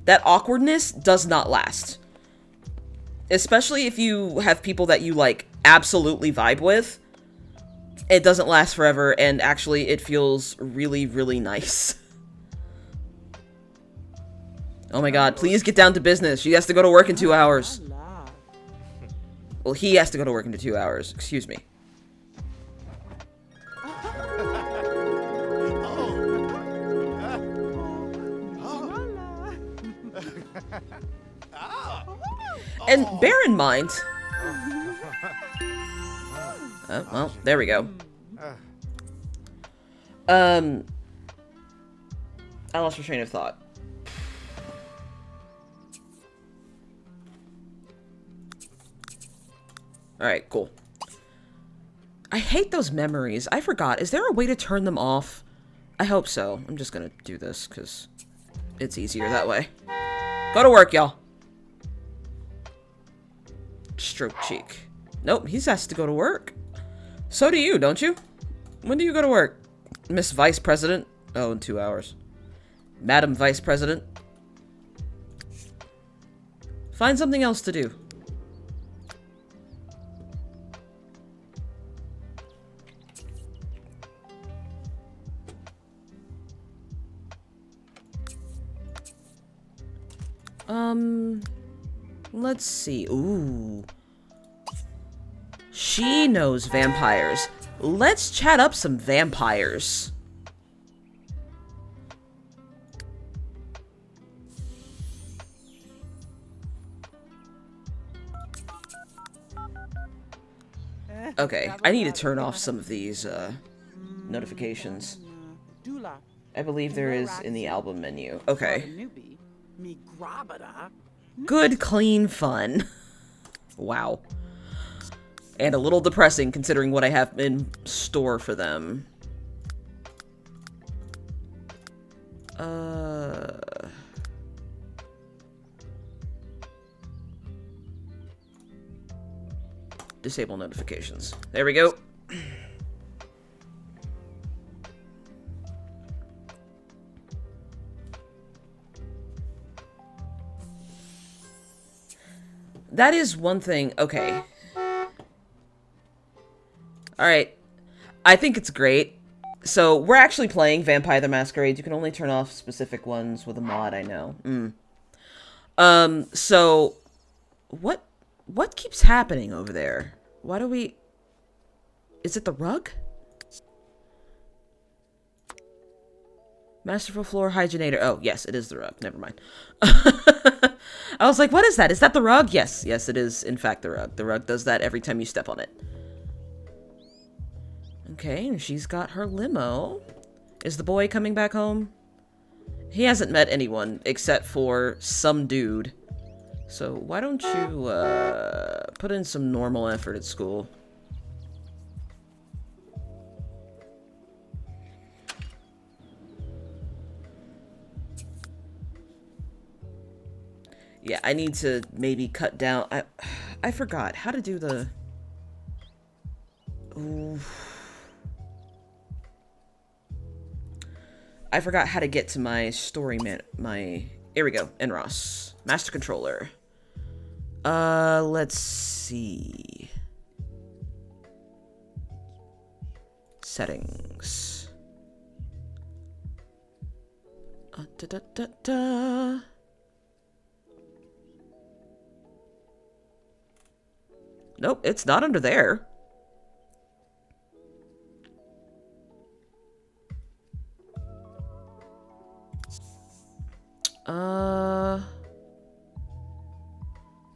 That awkwardness does not last. Especially if you have people that you, like, absolutely vibe with. It doesn't last forever, and actually it feels really, really nice. Oh my god, please get down to business. She has to go to work in 2 hours. Well, he has to go to work in 2 hours. Excuse me. And bear in mind... Oh, well, there we go. I lost my train of thought. Alright, cool. I hate those memories. I forgot. Is there a way to turn them off? I hope so. I'm just gonna do this, because it's easier that way. Go to work, y'all. Stroke cheek. Nope, he has to go to work. So do you, don't you? When do you go to work? Miss Vice President? Oh, in 2 hours. Madam Vice President? Find something else to do. Let's see. Ooh. She knows vampires. Let's chat up some vampires. Okay, I need to turn off some of these, notifications. I believe there is in the album menu. Okay. Good, clean fun. Wow. And a little depressing considering what I have in store for them. Disable notifications. There we go. That is one thing. Okay. Alright. I think it's great. So, we're actually playing Vampire the Masquerade. You can only turn off specific ones with a mod, I know. So, what keeps happening over there? Why do we... Is it the rug? Masterful floor hygienator. Oh, yes, it is the rug. Never mind. I was like, what is that? Is that the rug? Yes, yes, it is, in fact, the rug. The rug does that every time you step on it. Okay, and she's got her limo. Is the boy coming back home? He hasn't met anyone except for some dude. So why don't you, put in some normal effort at school? Yeah, I need to maybe cut down... I forgot how to do the... Ooh. I forgot how to get to my story Here we go. NROS. Master Controller. Let's see. Settings. Nope, it's not under there.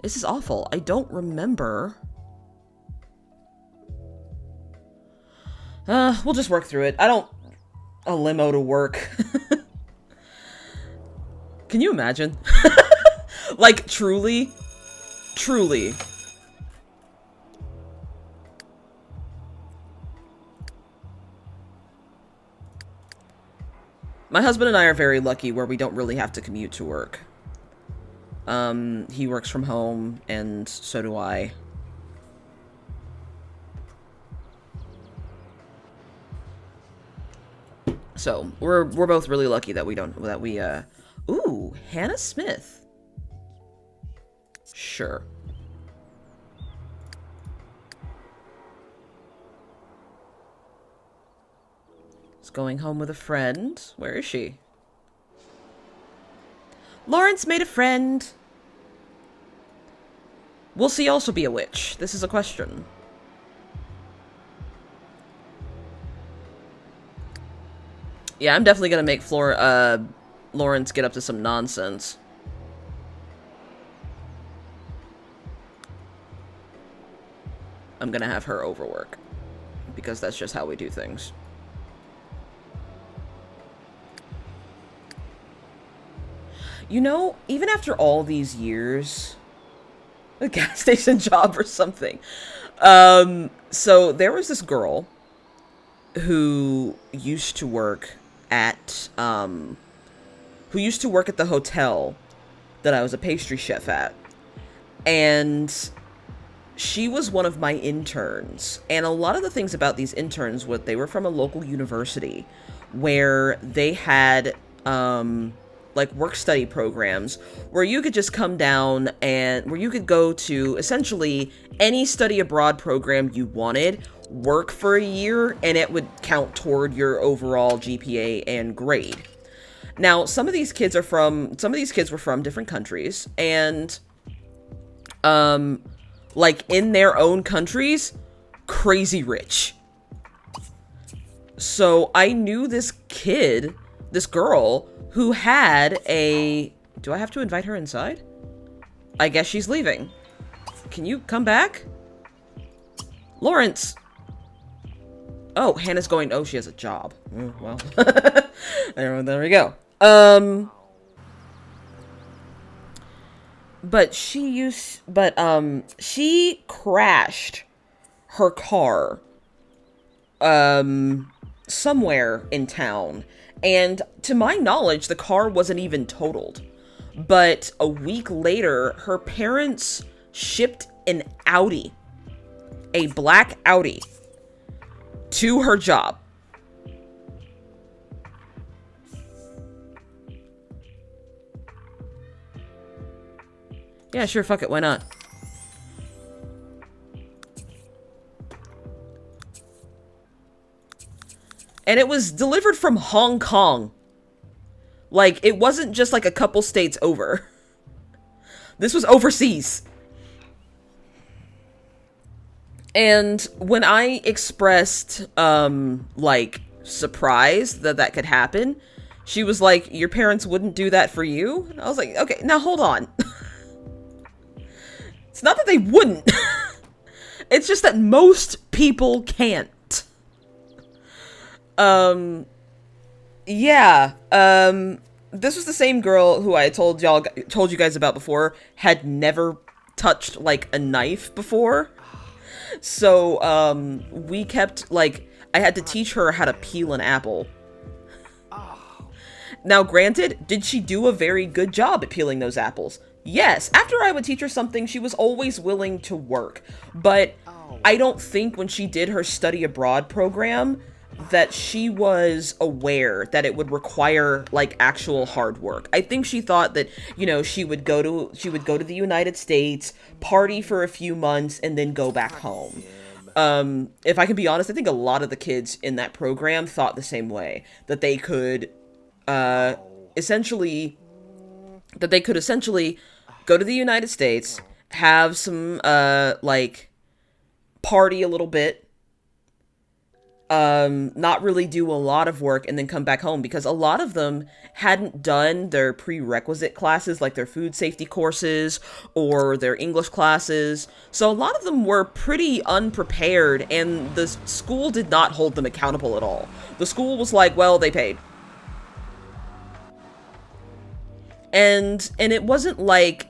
This is awful. I don't remember. We'll just work through it. A limo to work. Can you imagine? Like, truly. My husband and I are very lucky where we don't really have to commute to work. He works from home, and so do I. So, we're both really lucky that we ooh, Hannah Smith. Sure. Is going home with a friend. Where is she? Lawrence made a friend. Will she also be a witch? This is a question. Yeah, I'm definitely gonna make Lawrence get up to some nonsense. I'm gonna have her overwork. Because that's just how we do things. You know, even after all these years, a gas station job or something. So there was this girl who used to work at, the hotel that I was a pastry chef at. And she was one of my interns. And a lot of the things about these interns, they were from a local university where they had, like work study programs where you could just come down and where you could go to essentially any study abroad program you wanted, work for a year, and it would count toward your overall GPA and grade. Now, some of these kids were from different countries, and like in their own countries, crazy rich. So I knew this girl who had a... Do I have to invite her inside? I guess she's leaving. Can you come back? Lawrence! Oh, Hannah's going... Oh, she has a job. Well. there we go. But she crashed her car. somewhere in town, and to my knowledge, the car wasn't even totaled. But a week later, her parents shipped an Audi, a black Audi, to her job. Yeah, sure, fuck it, why not? And it was delivered from Hong Kong. Like, it wasn't just like a couple states over. This was overseas. And when I expressed, like, surprise that that could happen, she was like, your parents wouldn't do that for you? And I was like, okay, now hold on. It's not that they wouldn't. It's just that most people can't. Yeah. This was the same girl who I told you guys about before, had never touched, like, a knife before. So, we kept, like, I had to teach her how to peel an apple. Now, granted, did she do a very good job at peeling those apples? Yes. After I would teach her something, she was always willing to work. But I don't think when she did her study abroad program that she was aware that it would require, like, actual hard work. I think she thought that, you know, she would go to the United States, party for a few months, and then go back home. If I can be honest, I think a lot of the kids in that program thought the same way, that they could essentially go to the United States, have some like, party a little bit, not really do a lot of work, and then come back home, because a lot of them hadn't done their prerequisite classes, like their food safety courses or their English classes. So a lot of them were pretty unprepared, and the school did not hold them accountable at all. The school was like, well, they paid. And it wasn't like,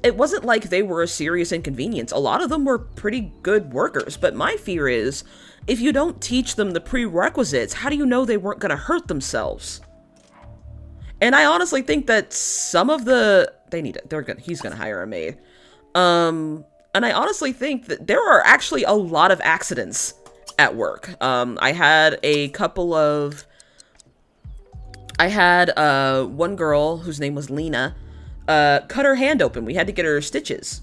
it wasn't like they were a serious inconvenience. A lot of them were pretty good workers, but my fear is, if you don't teach them the prerequisites, how do you know they weren't going to hurt themselves? And I honestly think that some of he's going to hire a maid. And I honestly think that there are actually a lot of accidents at work. I had one girl whose name was Lena, cut her hand open. We had to get her stitches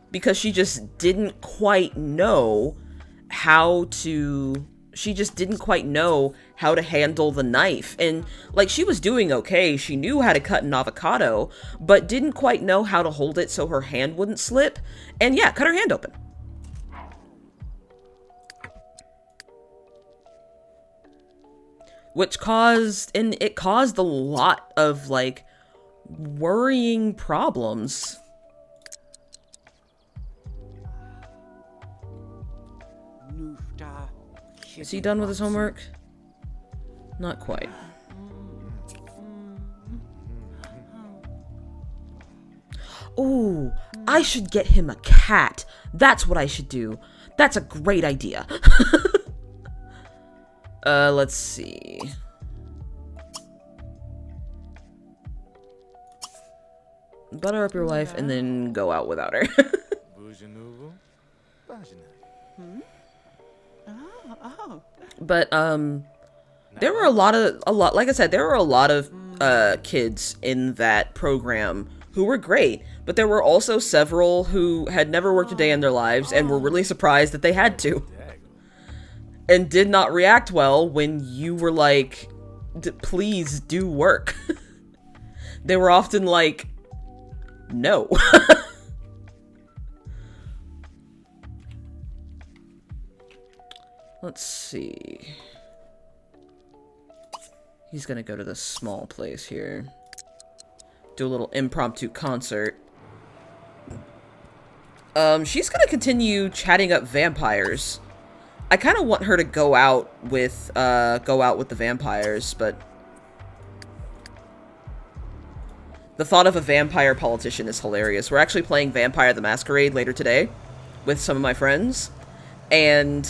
because she just didn't quite know how to handle the knife. And, like, she was doing okay. She knew how to cut an avocado, but didn't quite know how to hold it so her hand wouldn't slip. And yeah, cut her hand open. Which caused a lot of, like, worrying problems. Is he done with his homework? Not quite. Oh, I should get him a cat. That's what I should do. That's a great idea. Let's see. Butter up your wife and then go out without her. But, there were a lot, like I said, there were a lot of, kids in that program who were great, but there were also several who had never worked a day in their lives and were really surprised that they had to. And did not react well when you were like, please do work. They were often like, no. Let's see. He's gonna go to this small place here. Do a little impromptu concert. She's gonna continue chatting up vampires. I kind of want her to go out with the vampires, but the thought of a vampire politician is hilarious. We're actually playing Vampire the Masquerade later today with some of my friends, and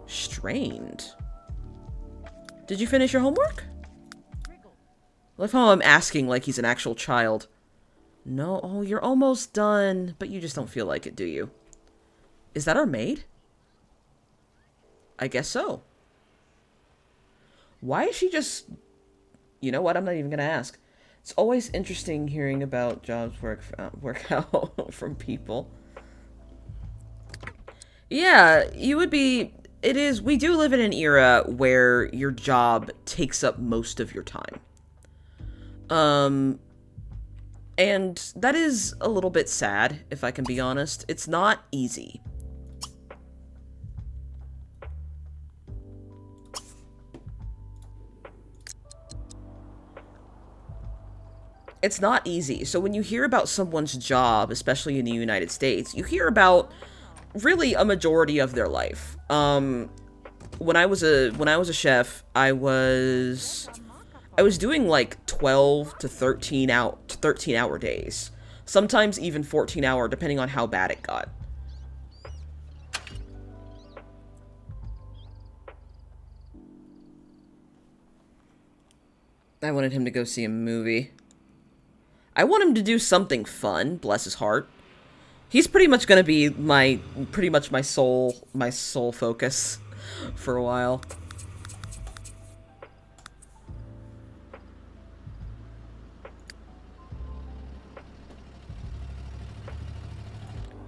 Strained. Did you finish your homework? I love how I'm asking like he's an actual child. No, oh, you're almost done, but you just don't feel like it, do you? Is that our maid? I guess so. Why is she just... You know what? I'm not even gonna ask. It's always interesting hearing about jobs work out from people. Yeah, you would be... It is... We do live in an era where your job takes up most of your time. And that is a little bit sad, if I can be honest. It's not easy. It's not easy. So when you hear about someone's job, especially in the United States, you hear about really a majority of their life. When I was a chef, I was doing like 12 to 13 hour days. Sometimes even 14-hour, depending on how bad it got. I wanted him to go see a movie. I want him to do something fun, bless his heart. He's pretty much gonna be my sole focus for a while.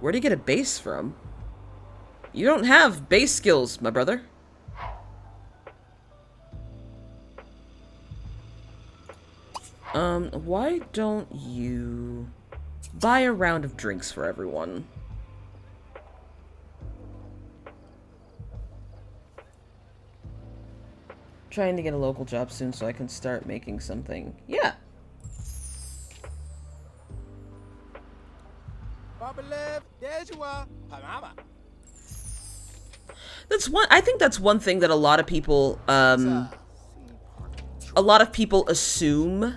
Where'd he get a bass from? You don't have bass skills, my brother. Why don't you buy a round of drinks for everyone? Trying to get a local job soon so I can start making something. Yeah. I think that's one thing that a lot of people assume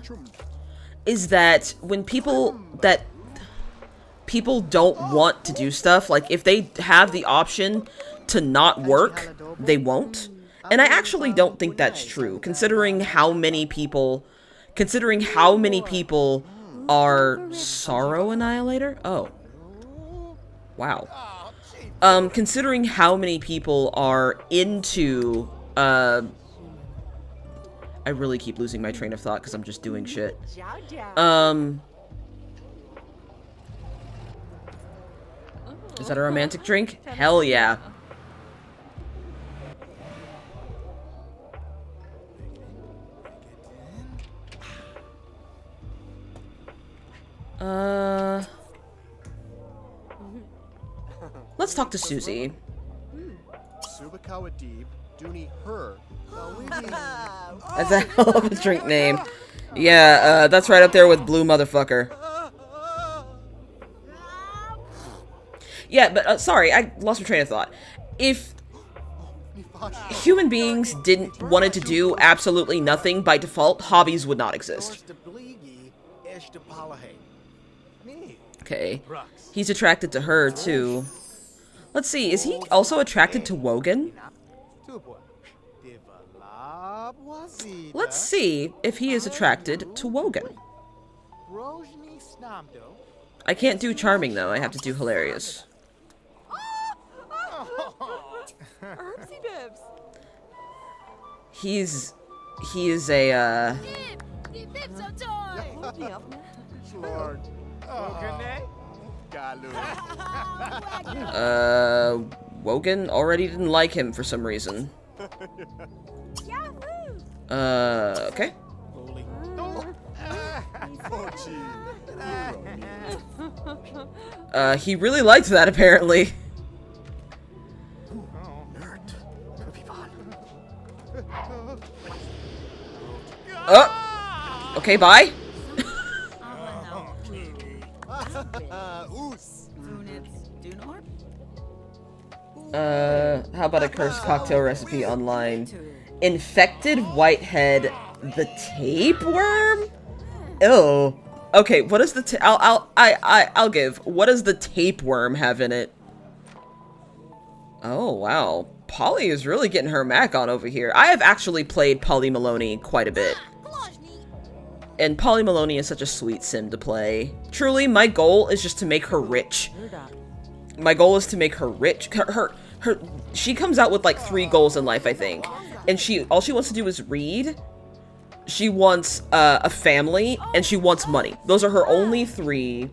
is that when people don't want to do stuff, like if they have the option to not work, they won't. And I actually don't think that's true, considering how many people are Sorrow Annihilator? Oh. Wow. Considering how many people are into, I really keep losing my train of thought because I'm just doing shit. Is that a romantic drink? Hell yeah. Let's talk to Susie. That's a hell of a drink name. Yeah, that's right up there with Blue Motherfucker. Yeah, but, sorry, I lost my train of thought. If human beings wanted to do absolutely nothing by default, hobbies would not exist. Okay. He's attracted to her, too. Let's see, is he also attracted to Wogan? Let's see if he is attracted to Wogan. I can't do charming, though. I have to do hilarious. He is a, Wogan already didn't like him for some reason. Okay. He really liked that, apparently. Oh! Okay, bye. How about a cursed cocktail recipe online? Infected whitehead, the tapeworm? Ew. Okay, what does the I'll give. What does the tapeworm have in it? Oh, wow. Polly is really getting her mac on over here. I have actually played Polly Maloney quite a bit. And Polly Maloney is such a sweet sim to play. Truly, my goal is just to make her rich. My goal is to make her rich. She comes out with like 3 goals in life, I think. And all she wants to do is read. She wants a family, and she wants money. Those are her only 3.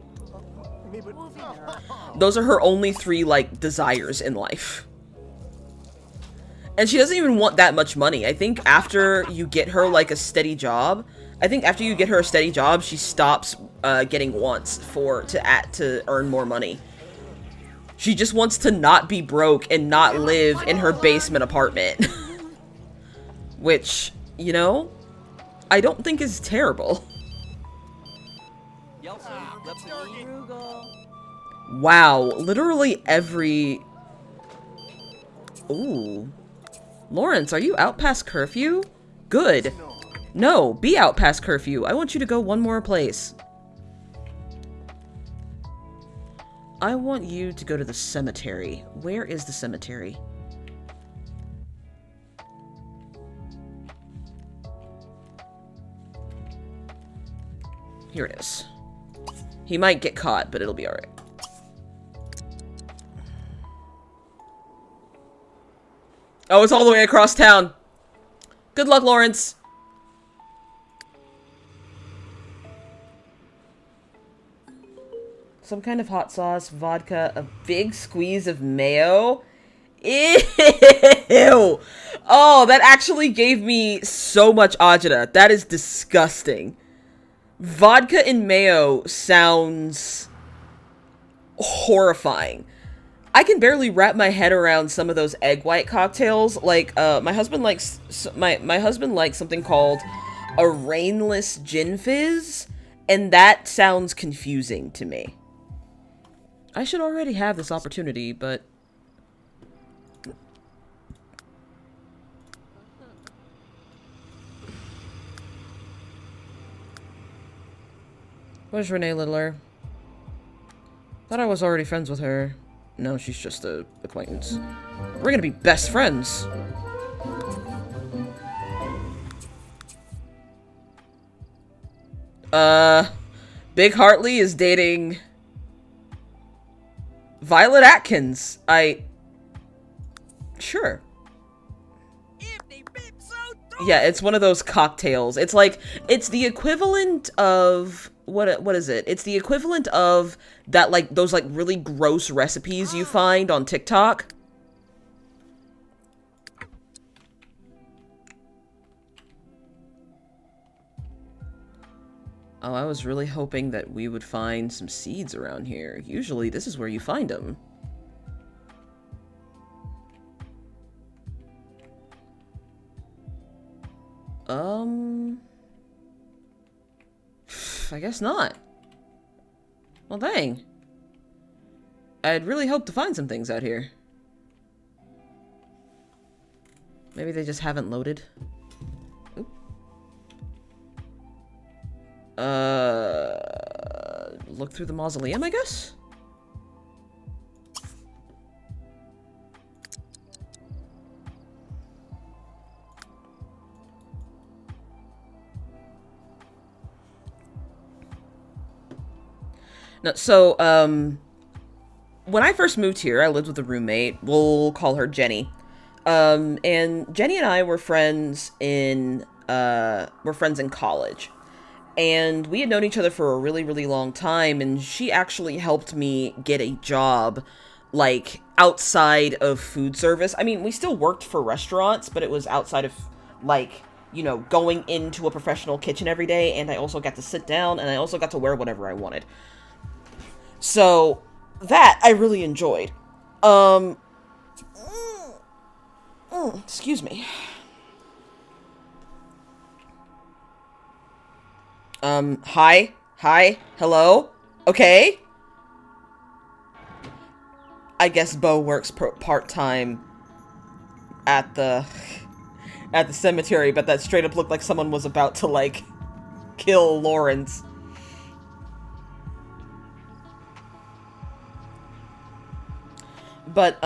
Those are her only 3 like desires in life. And she doesn't even want that much money. I think after you get her like a steady job, she stops getting wants to earn more money. She just wants to not be broke and not live in her basement apartment. Which, you know, I don't think is terrible. Wow, literally every... Ooh. Lawrence, are you out past curfew? Good. No, be out past curfew. I want you to go one more place. I want you to go to the cemetery. Where is the cemetery? Here it is. He might get caught, but it'll be alright. Oh, it's all the way across town. Good luck, Lawrence. Some kind of hot sauce, vodka, a big squeeze of mayo. Ew! Oh, that actually gave me so much agita. That is disgusting. Vodka and mayo sounds horrifying. I can barely wrap my head around some of those egg white cocktails. Like, my husband likes something called a rainless gin fizz, and that sounds confusing to me. I should already have this opportunity, but... Where's Renee Littler? Thought I was already friends with her. No, she's just an acquaintance. We're gonna be best friends. Big Hartley is dating... Violet Atkins. Sure. Yeah, it's one of those cocktails. It's like, it's the equivalent of, what is it? It's the equivalent of that, like, those, like, really gross recipes you find on TikTok. Oh, I was really hoping that we would find some seeds around here. Usually, this is where you find them. I guess not. Well, dang. I'd really hoped to find some things out here. Maybe they just haven't loaded. Oop. Look through the mausoleum, I guess? No, so, when I first moved here, I lived with a roommate. We'll call her Jenny. And Jenny and I were friends in college. And we had known each other for a really, really long time, and she actually helped me get a job, like, outside of food service. I mean, we still worked for restaurants, but it was outside of, like, you know, going into a professional kitchen every day, and I also got to sit down, and I also got to wear whatever I wanted. So, that I really enjoyed. Excuse me. Hi? Hi? Hello? Okay? I guess Bo works part-time at the cemetery, but that straight up looked like someone was about to, like, kill Lawrence. But,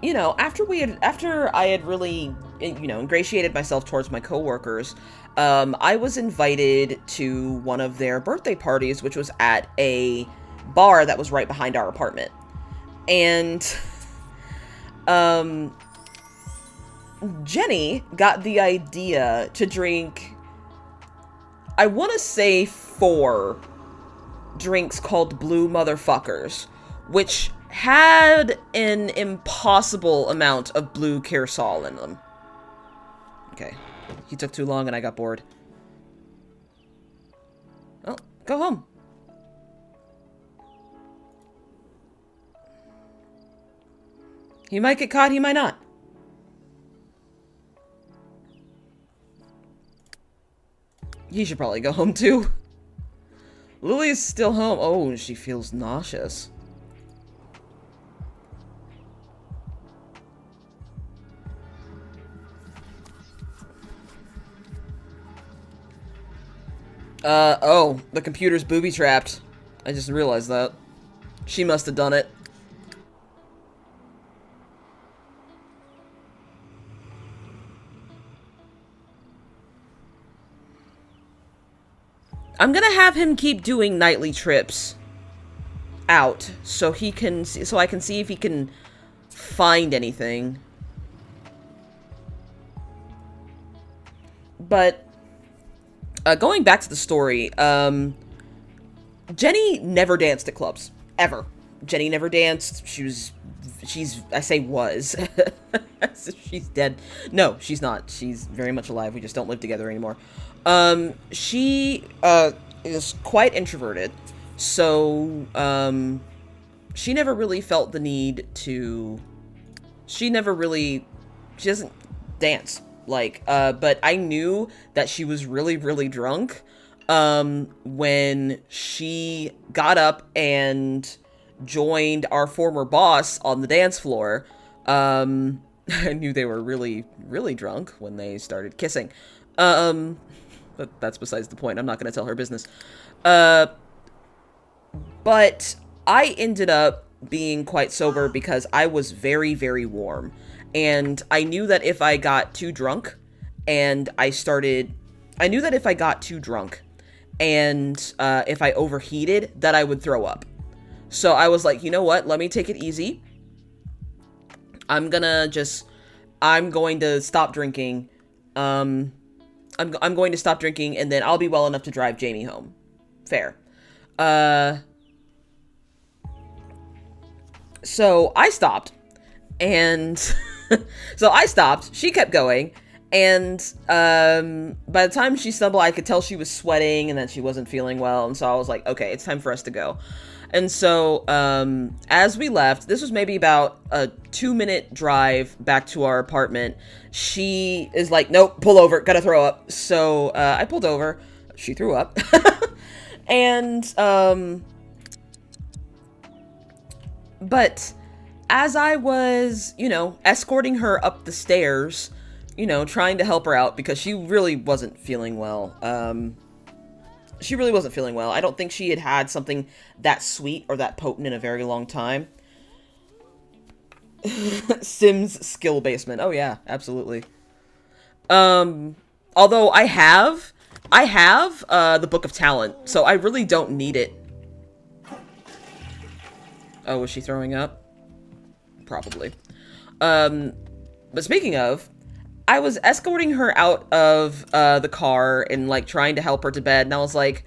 you know, after I had really, you know, ingratiated myself towards my coworkers, I was invited to one of their birthday parties, which was at a bar that was right behind our apartment. And Jenny got the idea to drink, I want to say 4 drinks called Blue Motherfuckers, which had an impossible amount of blue Kersol in them. Okay. He took too long and I got bored. Well, go home. He might get caught, he might not. He should probably go home too. Lily's still home. Oh, she feels nauseous. Oh, the computer's booby-trapped. I just realized that. She must have done it. I'm gonna have him keep doing nightly trips out, so he can, so I can see if he can find anything. But going back to the story, Jenny never danced at clubs ever. Jenny never danced. She's I say was. She's dead. No, she's not. She's very much alive. We just don't live together anymore. She is quite introverted, so she never really felt the need to. She doesn't dance. Like, but I knew that she was really, really drunk, when she got up and joined our former boss on the dance floor. I knew they were really, really drunk when they started kissing. But that's besides the point. I'm not going to tell her business. But I ended up being quite sober because I was very, very warm. And I knew that if I got too drunk and if I overheated, that I would throw up. So I was like, you know what? Let me take it easy. I'm going to stop drinking. I'm going to stop drinking, and then I'll be well enough to drive Jamie home. Fair. So I stopped. And she kept going, and by the time she stumbled, I could tell she was sweating and that she wasn't feeling well, and so I was like, okay, it's time for us to go. And so as we left, this was maybe about a 2-minute drive back to our apartment, she is like, nope, pull over, gotta throw up. So I pulled over, she threw up. And but as I was, you know, escorting her up the stairs, you know, trying to help her out because she really wasn't feeling well. I don't think she had had something that sweet or that potent in a very long time. Sims skill basement. Oh yeah, absolutely. Although I have the Book of Talent, so I really don't need it. Oh, was she throwing up? Probably. But speaking of, I was escorting her out of the car and like trying to help her to bed, and I was like,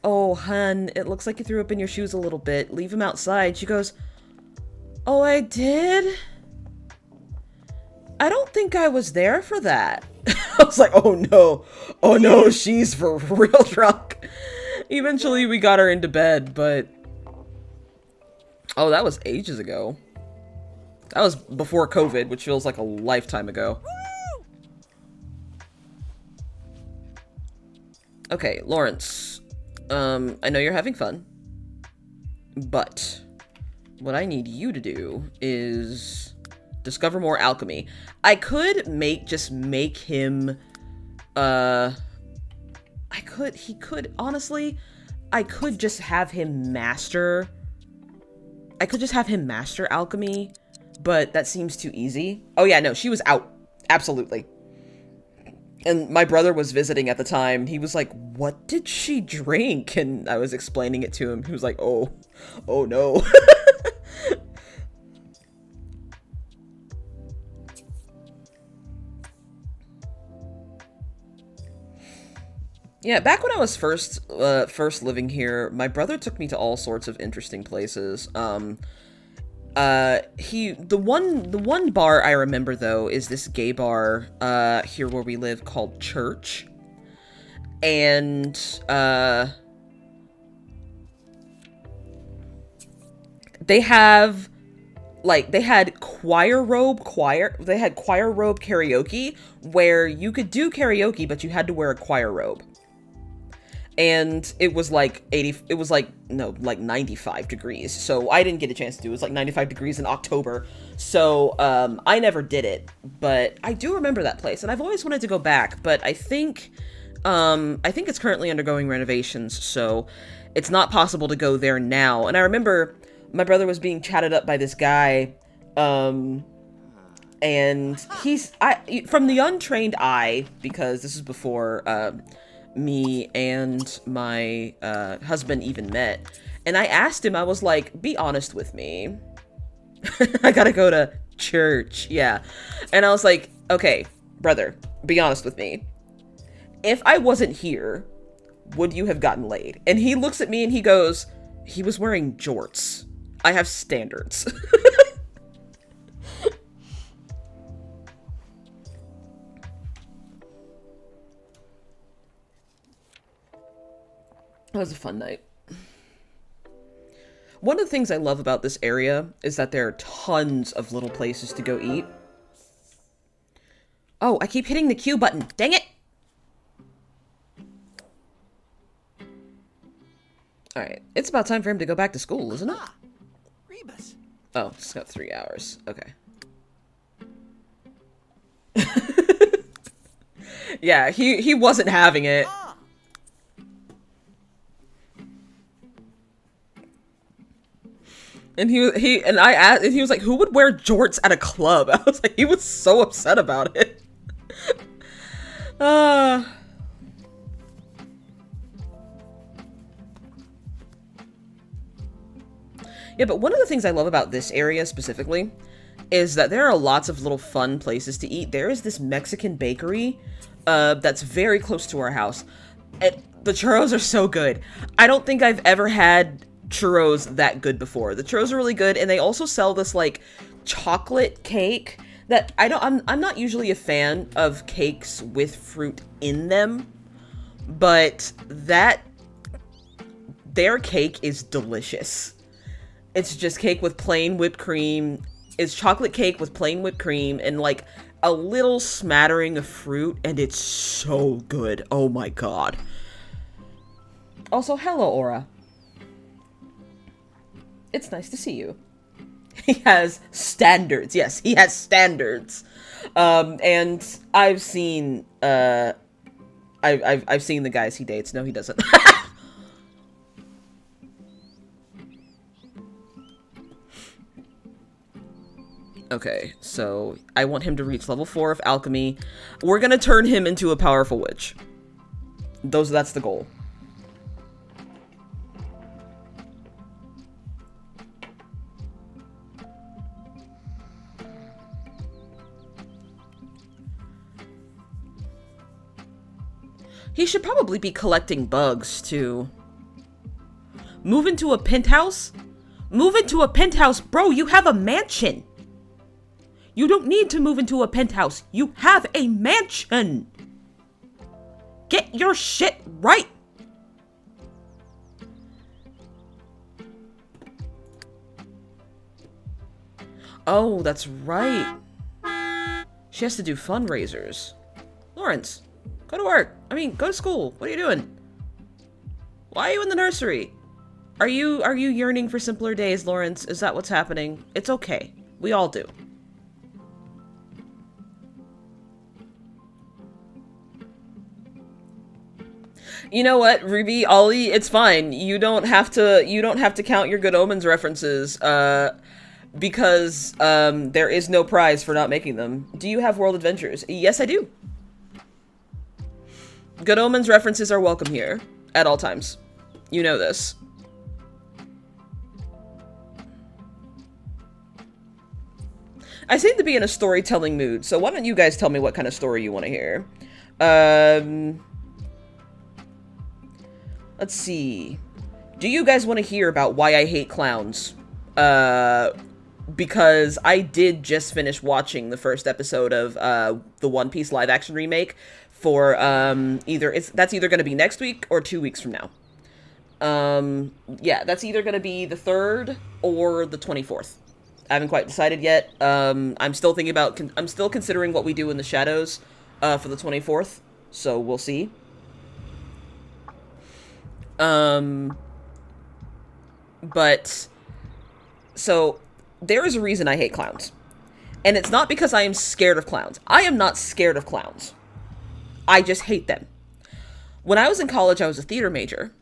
oh hun, it looks like you threw up in your shoes a little bit, leave them outside. She goes, oh, I did? I don't think I was there for that. I was like, oh no, she's for real drunk. Eventually we got her into bed, but oh, that was ages ago. That was before COVID, which feels like a lifetime ago. Okay, Lawrence. I know you're having fun, but what I need you to do is discover more alchemy. I could just make him, honestly, I could just have him master alchemy, but that seems too easy. Oh yeah, no, she was out. Absolutely. And my brother was visiting at the time. He was like, what did she drink? And I was explaining it to him. He was like, oh no. Yeah, back when I was first living here, my brother took me to all sorts of interesting places. The one bar I remember though is this gay bar here where we live called Church. And they had choir robe karaoke where you could do karaoke, but you had to wear a choir robe. And it was like 95 degrees. So I didn't get a chance to do it. It was like 95 degrees in October. So I never did it, but I do remember that place and I've always wanted to go back, but I think it's currently undergoing renovations, so it's not possible to go there now. And I remember my brother was being chatted up by this guy, and from the untrained eye, because this is before me and my husband even met, and I asked him, I was like, be honest with me. I gotta go to church, yeah. And I was like, okay, brother, be honest with me. If I wasn't here, would you have gotten laid? And he looks at me and he goes, he was wearing jorts. I have standards. That was a fun night. One of the things I love about this area is that there are tons of little places to go eat. Oh, I keep hitting the Q button. Dang it! Alright, it's about time for him to go back to school, isn't it? Rebus. Oh, it's got 3 hours. Okay. Yeah, he wasn't having it. And he was like, who would wear jorts at a club? I was like, he was so upset about it. Yeah, but one of the things I love about this area specifically is that there are lots of little fun places to eat. There is this Mexican bakery that's very close to our house. The churros are so good. I don't think I've ever had churros that good before. The churros are really good, and they also sell this like chocolate cake that I'm not usually a fan of cakes with fruit in them, but their cake is delicious. It's just cake with plain whipped cream. It's chocolate cake with plain whipped cream and like a little smattering of fruit, and it's so good. Oh my god. Also, hello, Aura. It's nice to see you. He has standards. Yes, he has standards. And I've seen I've seen the guys he dates. No, he doesn't. Okay, so I want him to reach level 4 of alchemy. We're gonna turn him into a powerful witch. That's the goal. He should probably be collecting bugs, too. Move into a penthouse? Move into a penthouse? Bro, you have a mansion! You don't need to move into a penthouse. You have a mansion! Get your shit right! Oh, that's right. She has to do fundraisers. Lawrence, go to work. I mean, go to school. What are you doing? Why are you in the nursery? Are you yearning for simpler days, Lawrence? Is that what's happening? It's okay. We all do. You know what, Ruby, Ollie, it's fine. You don't have to count your Good Omens references. because there is no prize for not making them. Do you have world adventures? Yes, I do. Good Omens references are welcome here at all times. You know this. I seem to be in a storytelling mood, so why don't you guys tell me what kind of story you want to hear? Let's see. Do you guys want to hear about why I hate clowns? Because I did just finish watching the first episode of the One Piece live action remake for that's either going to be next week or 2 weeks from now. Yeah, that's either going to be the 3rd or the 24th. I haven't quite decided yet. I'm still thinking about I'm still considering what we do in the shadows for the 24th, so we'll see. But so there is a reason I hate clowns. And it's not because I am scared of clowns. I am not scared of clowns. I just hate them. When I was in college, I was a theater major,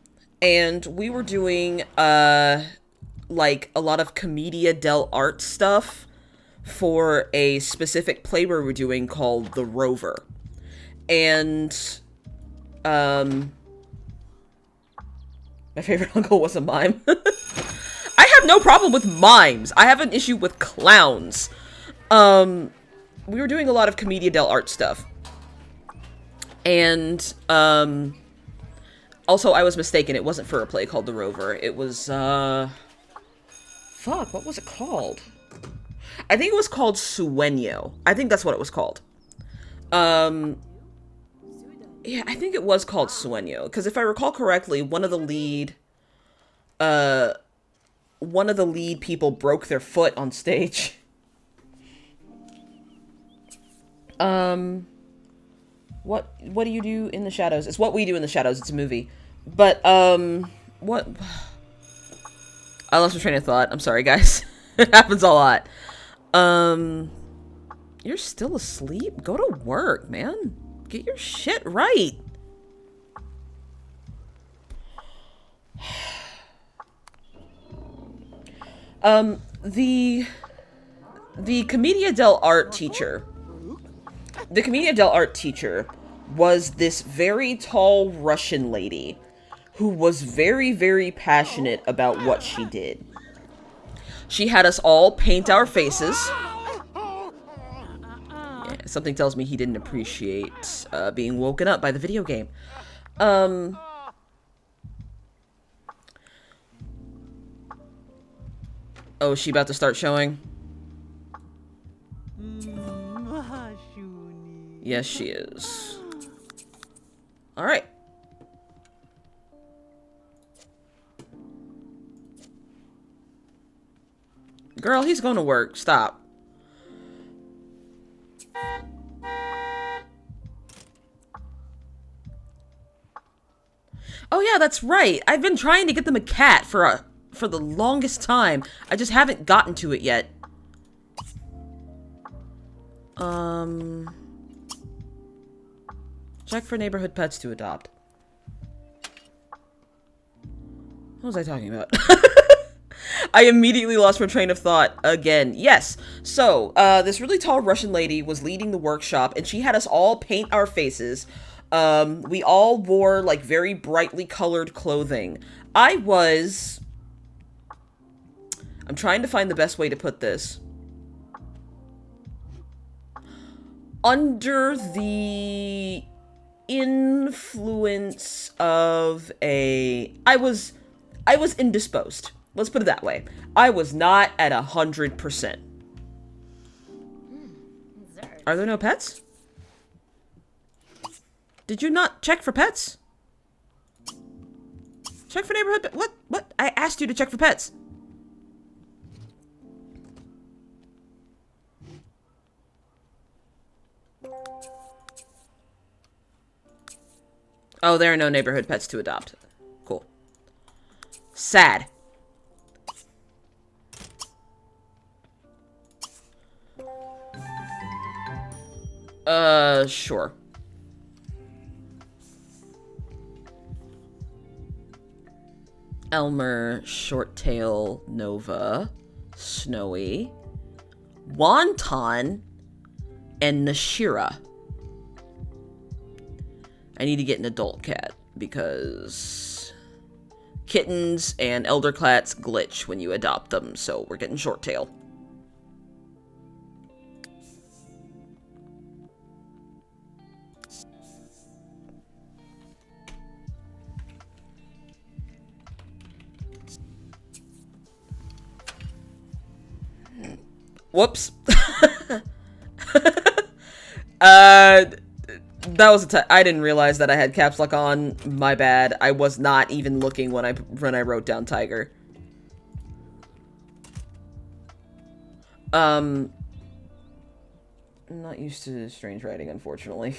and we were doing like a lot of commedia dell'arte stuff for a specific play we were doing called The Rover. And my favorite uncle was a mime. I have no problem with mimes. I have an issue with clowns. We were doing a lot of commedia dell'arte stuff. And also I was mistaken. It wasn't for a play called The Rover. It was fuck, what was it called? I think it was called Sueño. I think that's what it was called. Yeah, I think it was called Sueño, because if I recall correctly, one of the lead people broke their foot on stage. What do you do in the shadows? It's What We Do in the Shadows. It's a movie. But what? I lost my train of thought. I'm sorry, guys. It happens a lot. You're still asleep? Go to work, man. Get your shit right. The Commedia dell'arte teacher. The Commedia dell'arte teacher was this very tall Russian lady who was very, very passionate about what she did. She had us all paint our faces. Yeah, something tells me he didn't appreciate being woken up by the video game. Oh, is she about to start showing? Yes, she is. Alright. Girl, he's going to work. Stop. Oh yeah, that's right. I've been trying to get them a cat for the longest time. I just haven't gotten to it yet. Check for neighborhood pets to adopt. What was I talking about? I immediately lost my train of thought again. Yes. So, this really tall Russian lady was leading the workshop, and she had us all paint our faces. We all wore, like, very brightly colored clothing. I'm trying to find the best way to put this. Under the influence of I was indisposed. Let's put it that way. I was not at 100%. Are there no pets? Did you not check for pets? Check for neighborhood. What? I asked you to check for pets. Oh, there are no neighborhood pets to adopt. Cool. Sad. Sure. Elmer, Shorttail, Nova, Snowy, Wonton, and Nashira. I need to get an adult cat because kittens and elder cats glitch when you adopt them, so we're getting short tail. Whoops. That was I didn't realize that I had caps lock on. My bad. I was not even looking when I wrote down tiger. I'm not used to strange writing, unfortunately.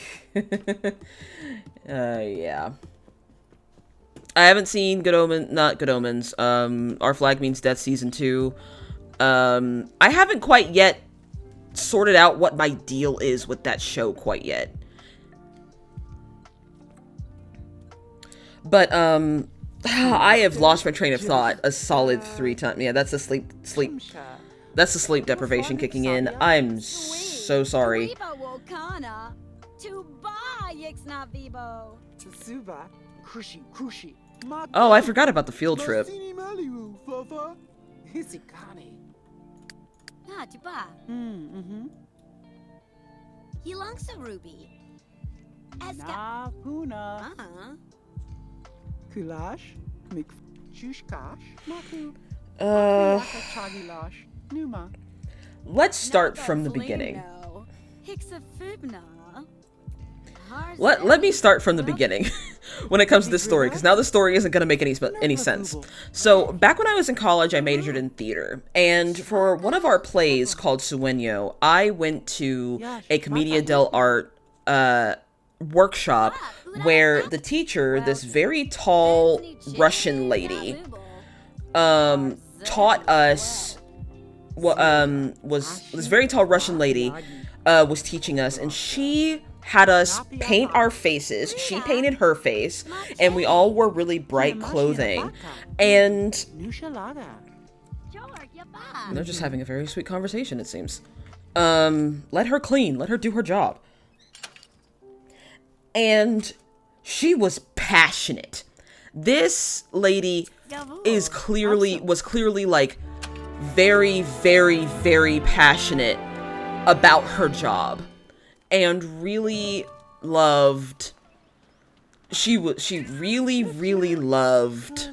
Yeah. I haven't seen not Good Omens. Our Flag Means Death Season 2. I haven't quite yet sorted out what my deal is with that show quite yet. But, I have lost my train of thought a solid 3 times. Yeah, that's the sleep. That's the sleep deprivation kicking in. I'm so sorry. Oh, I forgot about the field trip. Let's start from the beginning. Let me start from the beginning when it comes to this story, because now the story isn't going to make any sense. So, back when I was in college, I majored in theater, and for one of our plays called Sueño, I went to a Commedia dell'arte workshop where the teacher, this very tall Russian lady, taught us was this very tall Russian lady was teaching us, and she had us paint our faces. She painted her face, and we all wore really bright clothing, and they're just having a very sweet conversation, it seems. Let her clean, let her do her job. And she was passionate. This lady was clearly like very, very, very passionate about her job, and really loved. She really, really loved.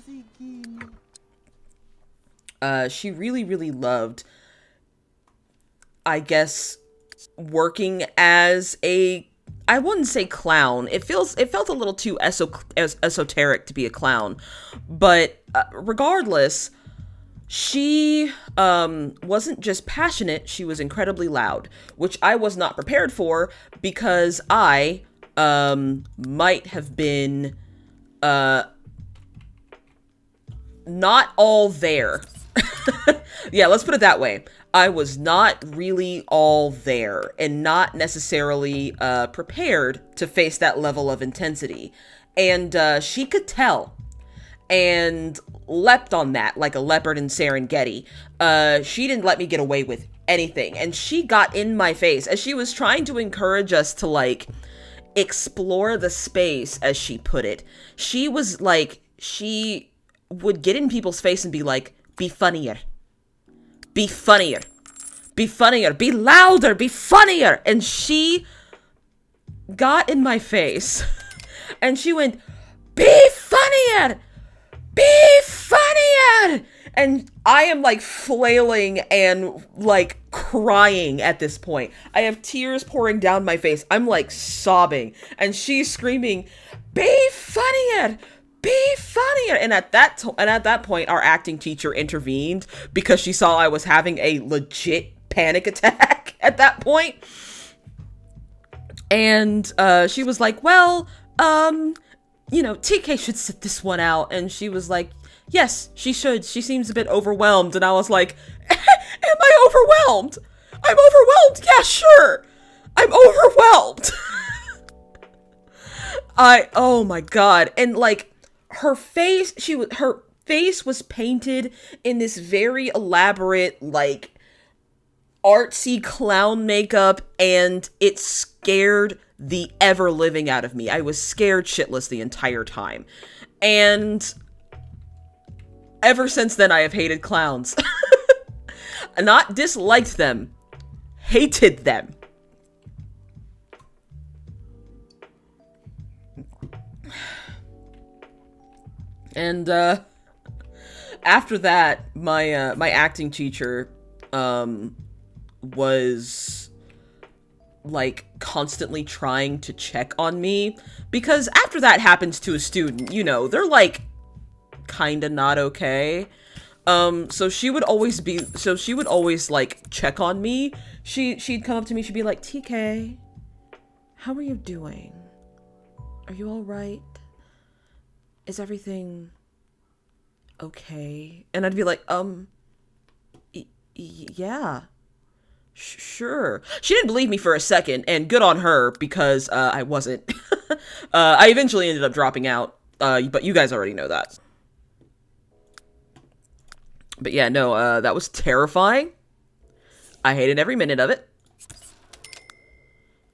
She really, really loved, I guess, working as a, I wouldn't say clown. It felt a little too esoteric to be a clown, but regardless, she wasn't just passionate, she was incredibly loud, which I was not prepared for, because I might have been not all there. Yeah, let's put it that way. I was not really all there, and not necessarily prepared to face that level of intensity. And she could tell, and leapt on that like a leopard in Serengeti. She didn't let me get away with anything, and she got in my face as she was trying to encourage us to, like, explore the space, as she put it. She was like, she would get in people's face and be like, be funnier. Be funnier. Be funnier. Be louder. Be funnier. And she got in my face and she went, be funnier. Be funnier. And I am like flailing and like crying at this point. I have tears pouring down my face. I'm like sobbing. And she's screaming, be funnier. Be funnier. And at that point, our acting teacher intervened because she saw I was having a legit panic attack at that point. And she was like, well, you know, TK should sit this one out. And she was like, yes, she should. She seems a bit overwhelmed. And I was like, am I overwhelmed? I'm overwhelmed. Yeah, sure. I'm overwhelmed. Oh my God. And like, her face, face was painted in this very elaborate, like, artsy clown makeup, and it scared the ever-living out of me. I was scared shitless the entire time. And ever since then, I have hated clowns. Not disliked them. Hated them. And, after that, my acting teacher, was, like, constantly trying to check on me, because after that happens to a student, you know, they're, like, kinda not okay. So she would always, like, check on me. She'd come up to me, she'd be like, TK, how are you doing? Are you alright? Is everything okay? And I'd be like, yeah. Sure. She didn't believe me for a second, and good on her, because, I wasn't. I eventually ended up dropping out, but you guys already know that. But yeah, no, that was terrifying. I hated every minute of it.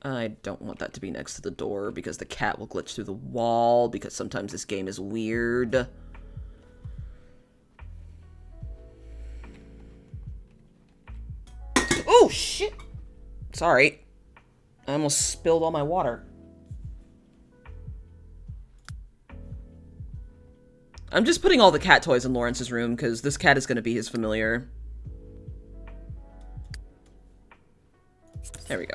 I don't want that to be next to the door, because the cat will glitch through the wall, because sometimes this game is weird. Oh, shit! Sorry. I almost spilled all my water. I'm just putting all the cat toys in Lawrence's room, because this cat is going to be his familiar. There we go.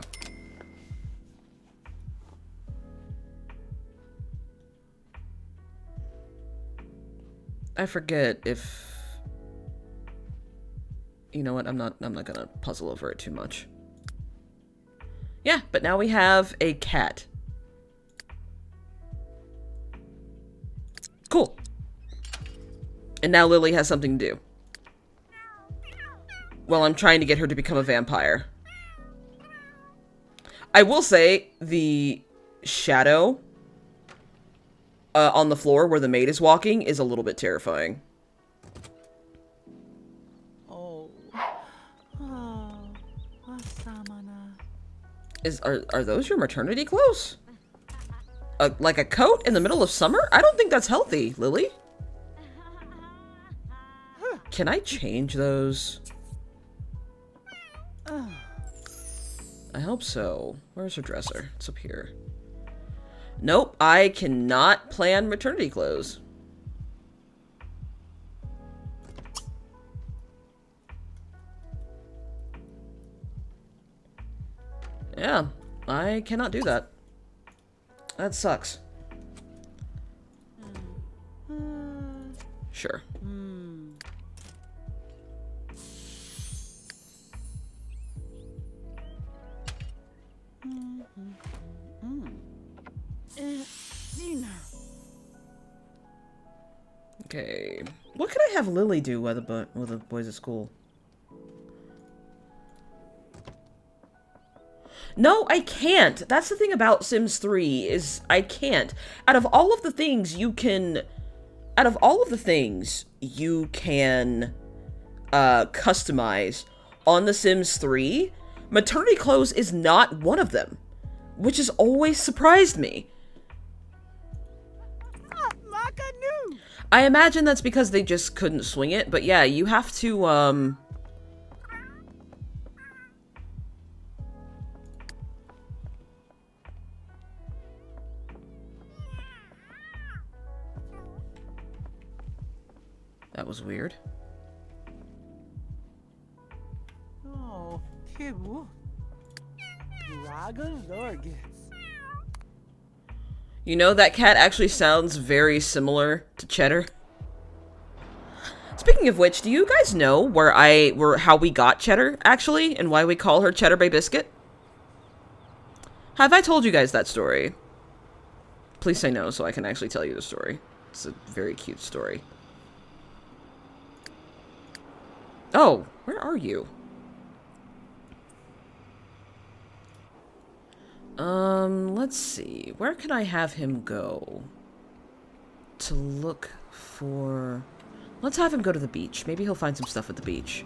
I forget if... You know what? I'm not gonna puzzle over it too much. Yeah, but now we have a cat. Cool. And now Lily has something to do. Well, I'm trying to get her to become a vampire. I will say, the shadow on the floor where the maid is walking is a little bit terrifying. Are those your maternity clothes? Like a coat in the middle of summer? I don't think that's healthy, Lily. Can I change those? I hope so. Where's her dresser? It's up here. Nope, I cannot plan maternity clothes. Yeah, I cannot do that. That sucks. Sure. Okay. What could I have Lily do while the boys at school? No, I can't. That's the thing about Sims 3, is I can't. Out of all of the things you can customize on The Sims 3, maternity clothes is not one of them, which has always surprised me. I imagine that's because they just couldn't swing it, but yeah, you have to, That was weird. Oh, you know, that cat actually sounds very similar to Cheddar. Speaking of which, do you guys know how we got Cheddar, actually, and why we call her Cheddar Bay Biscuit? Have I told you guys that story? Please say no so I can actually tell you the story. It's a very cute story. Oh, where are you? Let's see. Where can I have him go to look for Let's have him go to the beach. Maybe he'll find some stuff at the beach.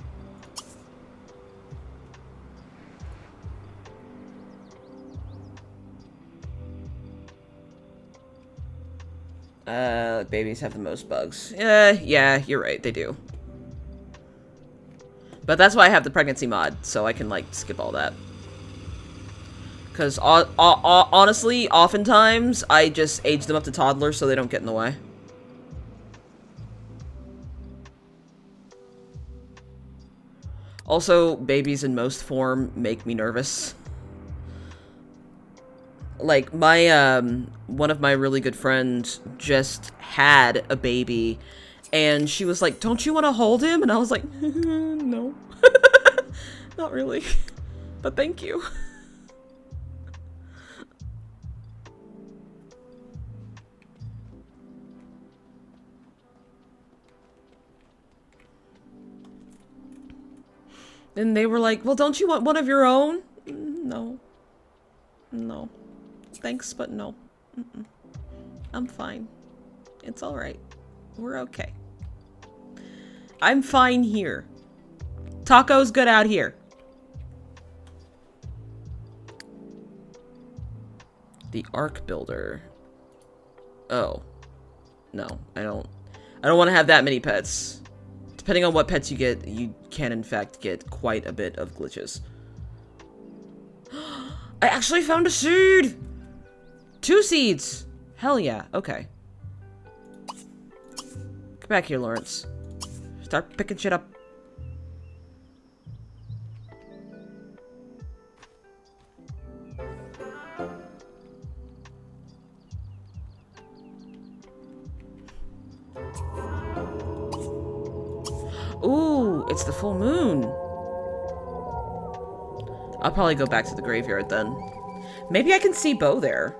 Babies have the most bugs. Yeah, you're right, they do. But that's why I have the pregnancy mod, so I can, like, skip all that. Because, honestly, oftentimes, I just age them up to toddlers so they don't get in the way. Also, babies in most form make me nervous. Like, my, one of my really good friends just had a baby, and she was like, don't you want to hold him? And I was like, no. Not really. But thank you. And they were like, well, don't you want one of your own? No. No. Thanks, but no. I'm fine. It's alright. We're okay. I'm fine here. Taco's good out here. The Ark Builder. Oh. No, I don't want to have that many pets. Depending on what pets you get, you can in fact get quite a bit of glitches. I actually found a seed! 2 seeds! Hell yeah, okay. Come back here, Lawrence. Start picking shit up. Ooh, it's the full moon. I'll probably go back to the graveyard then. Maybe I can see Bo there.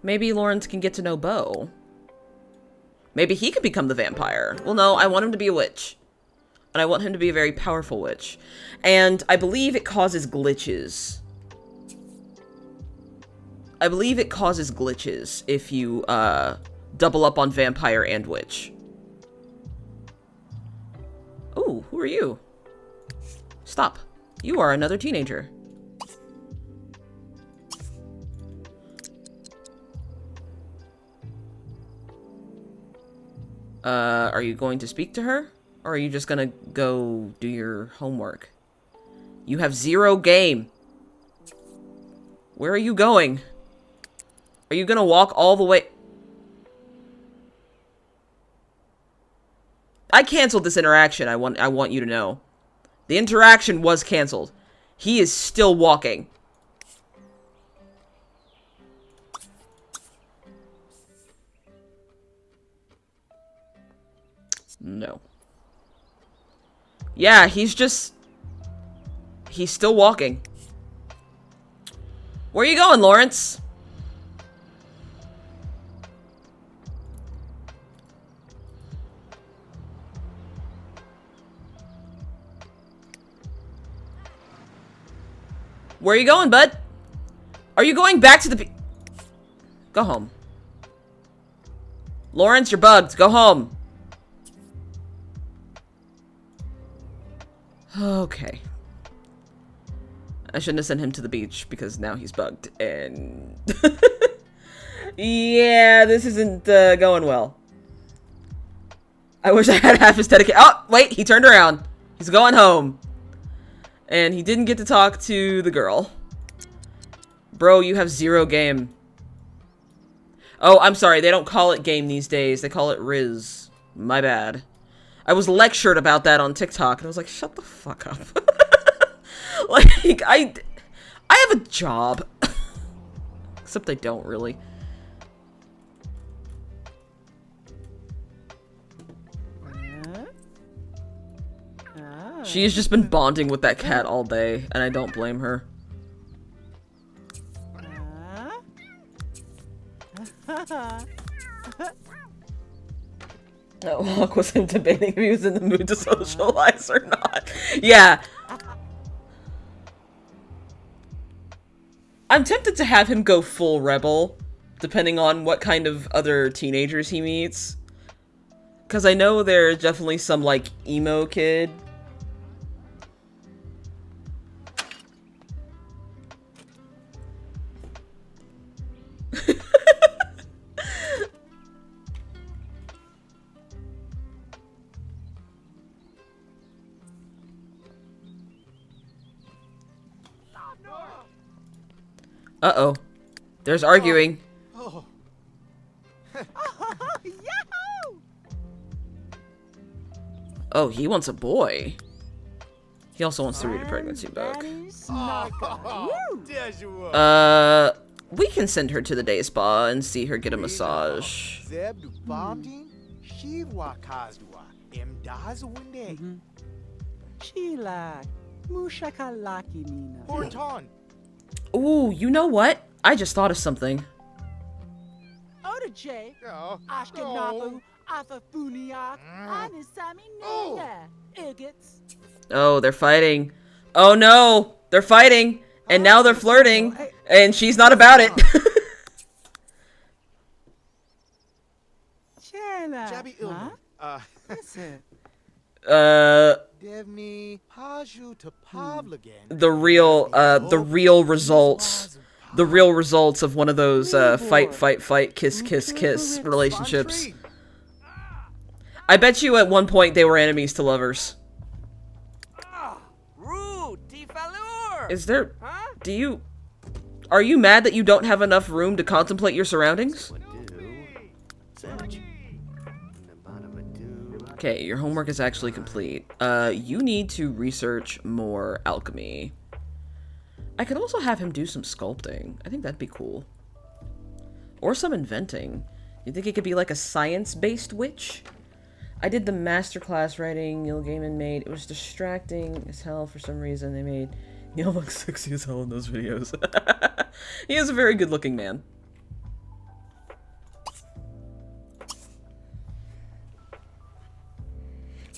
Maybe Lawrence can get to know Bo. Maybe he could become the vampire. Well, no, I want him to be a witch. And I want him to be a very powerful witch. And I believe it causes glitches. I believe it causes glitches if you, double up on vampire and witch. Ooh, who are you? Stop. You are another teenager. Are you going to speak to her? Or are you just gonna go do your homework? You have 0 game. Where are you going? Are you gonna walk all the way? I canceled this interaction, I want you to know. The interaction was canceled. He is still walking. No. Yeah, he's still walking. Where are you going, Lawrence? Where are you going, bud? Are you going back to the Go home. Lawrence, you're bugged. Go home. Okay. I shouldn't have sent him to the beach because now he's bugged and... yeah, this isn't going well. I wish I had half his dedication. Oh, wait, he turned around. He's going home. And he didn't get to talk to the girl. Bro, you have 0 game. Oh, I'm sorry. They don't call it game these days. They call it Riz. My bad. I was lectured about that on TikTok, and I was like, shut the fuck up. Like, I have a job. Except I don't, really. She's just been bonding with that cat all day, and I don't blame her. No, Hawk was him debating if he was in the mood to socialize or not. Yeah. I'm tempted to have him go full rebel, depending on what kind of other teenagers he meets. Because I know there's definitely some, like, emo kid. Uh-oh. There's arguing. Oh. Oh, he wants a boy. He also wants to read a pregnancy book. We can send her to the day spa and see her get a massage. Ooh, you know what? I just thought of something. Oh, they're fighting. Oh no, they're fighting. And now they're flirting. And she's not about it. The real results. The real results of one of those fight, fight, fight, kiss, kiss, kiss relationships. I bet you at one point they were enemies to lovers. Is there... Are you mad that you don't have enough room to contemplate your surroundings? Okay, your homework is actually complete. You need to research more alchemy. I could also have him do some sculpting. I think that'd be cool. Or some inventing. You think it could be like a science-based witch? I did the masterclass writing Neil Gaiman made. It was distracting as hell for some reason. They made Neil look sexy as hell in those videos. He is a very good-looking man.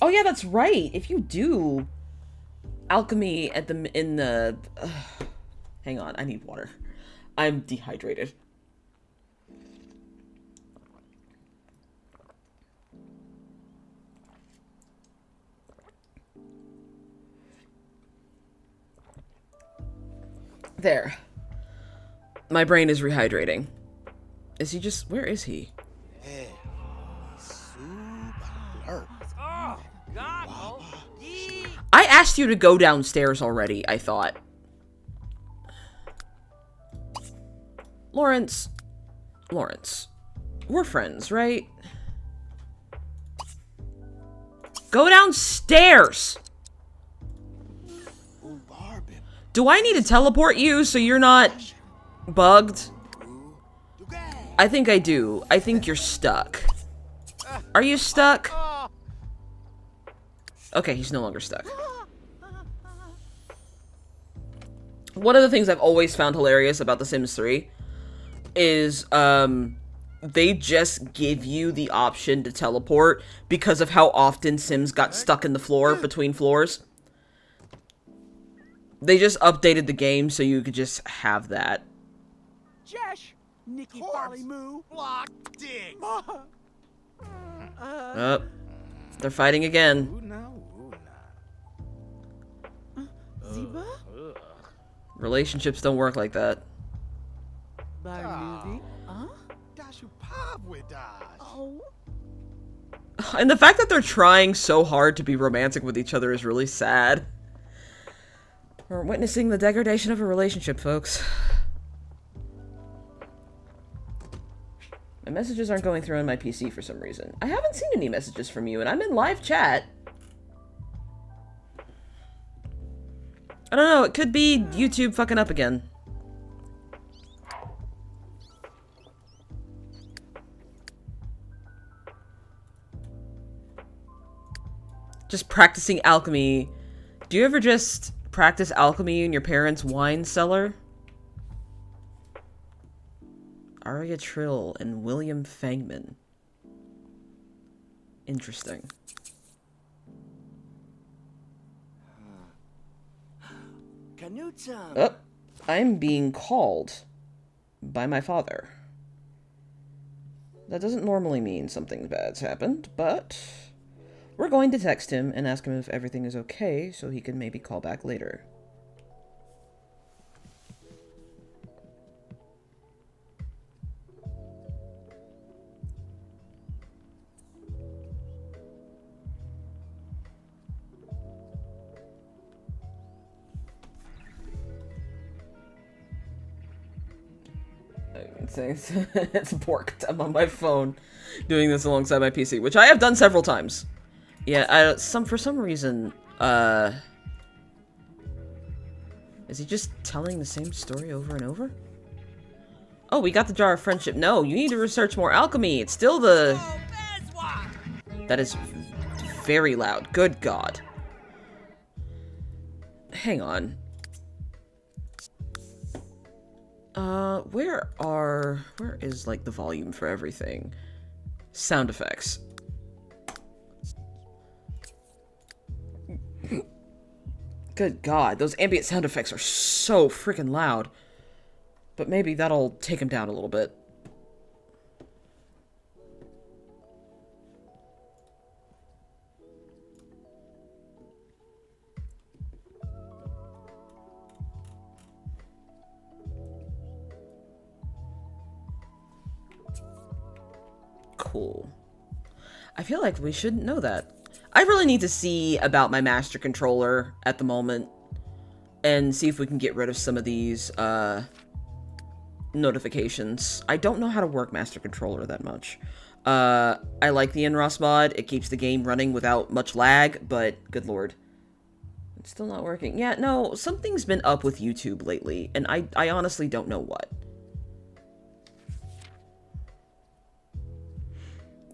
Oh yeah, that's right. If you do alchemy at the hang on, I need water. I'm dehydrated. There. My brain is rehydrating. Is he just... Where is he? I asked you to go downstairs already, I thought. Lawrence. We're friends, right? Go downstairs! Do I need to teleport you so you're not bugged? I think I do. I think you're stuck. Are you stuck? Okay, he's no longer stuck. One of the things I've always found hilarious about The Sims 3 is, they just give you the option to teleport because of how often Sims got stuck in the floor between floors. They just updated the game so you could just have that. They're fighting again. Relationships don't work like that. And the fact that they're trying so hard to be romantic with each other is really sad. We're witnessing the degradation of a relationship, folks. My messages aren't going through on my PC for some reason. I haven't seen any messages from you, and I'm in live chat. I don't know, it could be YouTube fucking up again. Just practicing alchemy. Do you ever just practice alchemy in your parents' wine cellar? Arya Trill and William Fangman. Interesting. Oh, I'm being called by my father. That doesn't normally mean something bad's happened, but we're going to text him and ask him if everything is okay so he can maybe call back later. It's borked. I'm on my phone doing this alongside my PC, which I have done several times. Yeah, for some reason, is he just telling the same story over and over? Oh, we got the jar of friendship. No, you need to research more alchemy. It's still the... That is very loud. Good God. Hang on. Where is, like, the volume for everything? Sound effects. Good God, those ambient sound effects are so freaking loud. But maybe that'll take him down a little bit. Cool. I feel like we shouldn't know that. I really need to see about my master controller at the moment and see if we can get rid of some of these notifications. I don't know how to work master controller that much. I like the NROS mod. It keeps the game running without much lag, but good lord. It's still not working. Yeah, no, something's been up with YouTube lately, and I honestly don't know what.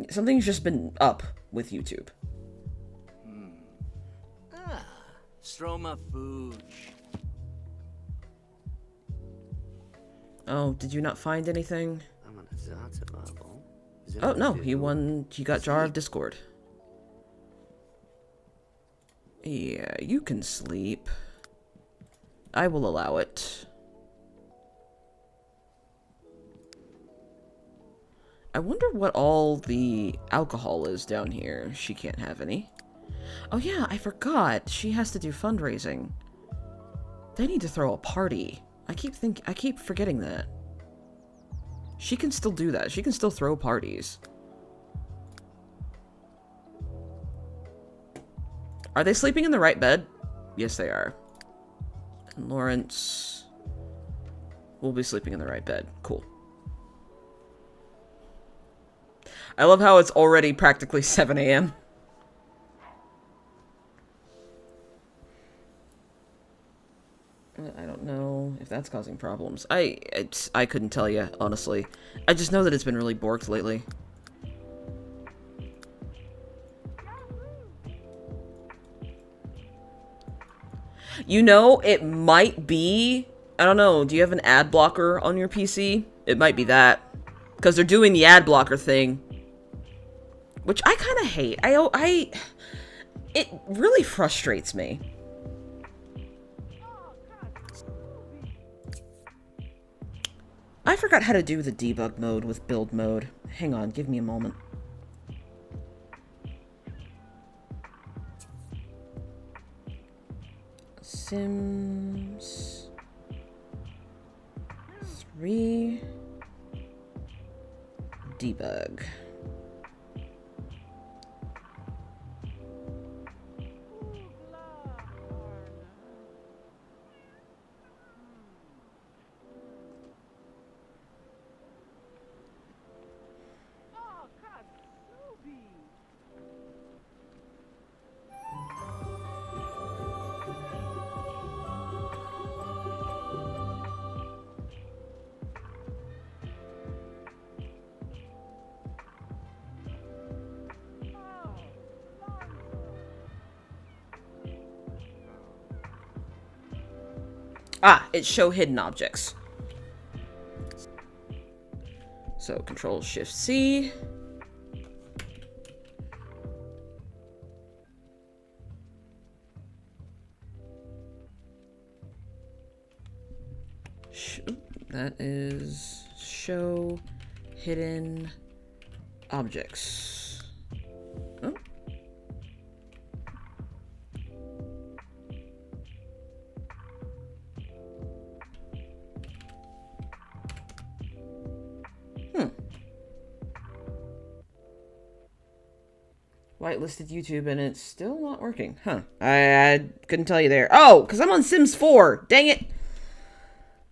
Something's just been up with YouTube. Stroma food. Oh, did you not find anything? Oh, no, he got Jar of Discord. Yeah, you can sleep. I will allow it. I wonder what all the alcohol is down here. She can't have any. Oh yeah, I forgot. She has to do fundraising. They need to throw a party. I keep forgetting that. She can still do that. She can still throw parties. Are they sleeping in the right bed? Yes, they are. And Lawrence will be sleeping in the right bed. Cool. I love how it's already practically 7 a.m. I don't know if that's causing problems. I couldn't tell you, honestly. I just know that it's been really borked lately. You know, it might be... I don't know, do you have an ad blocker on your PC? It might be that. Because they're doing the ad blocker thing. Which I kind of hate. It really frustrates me. I forgot how to do the debug mode with build mode. Hang on, give me a moment. Sims 3 debug. Ah, it's show hidden objects. So Control Shift C. That is show hidden Objects. Oh. Whitelisted YouTube and it's still not working. Huh. I couldn't tell you there. Oh, because I'm on Sims 4. Dang it.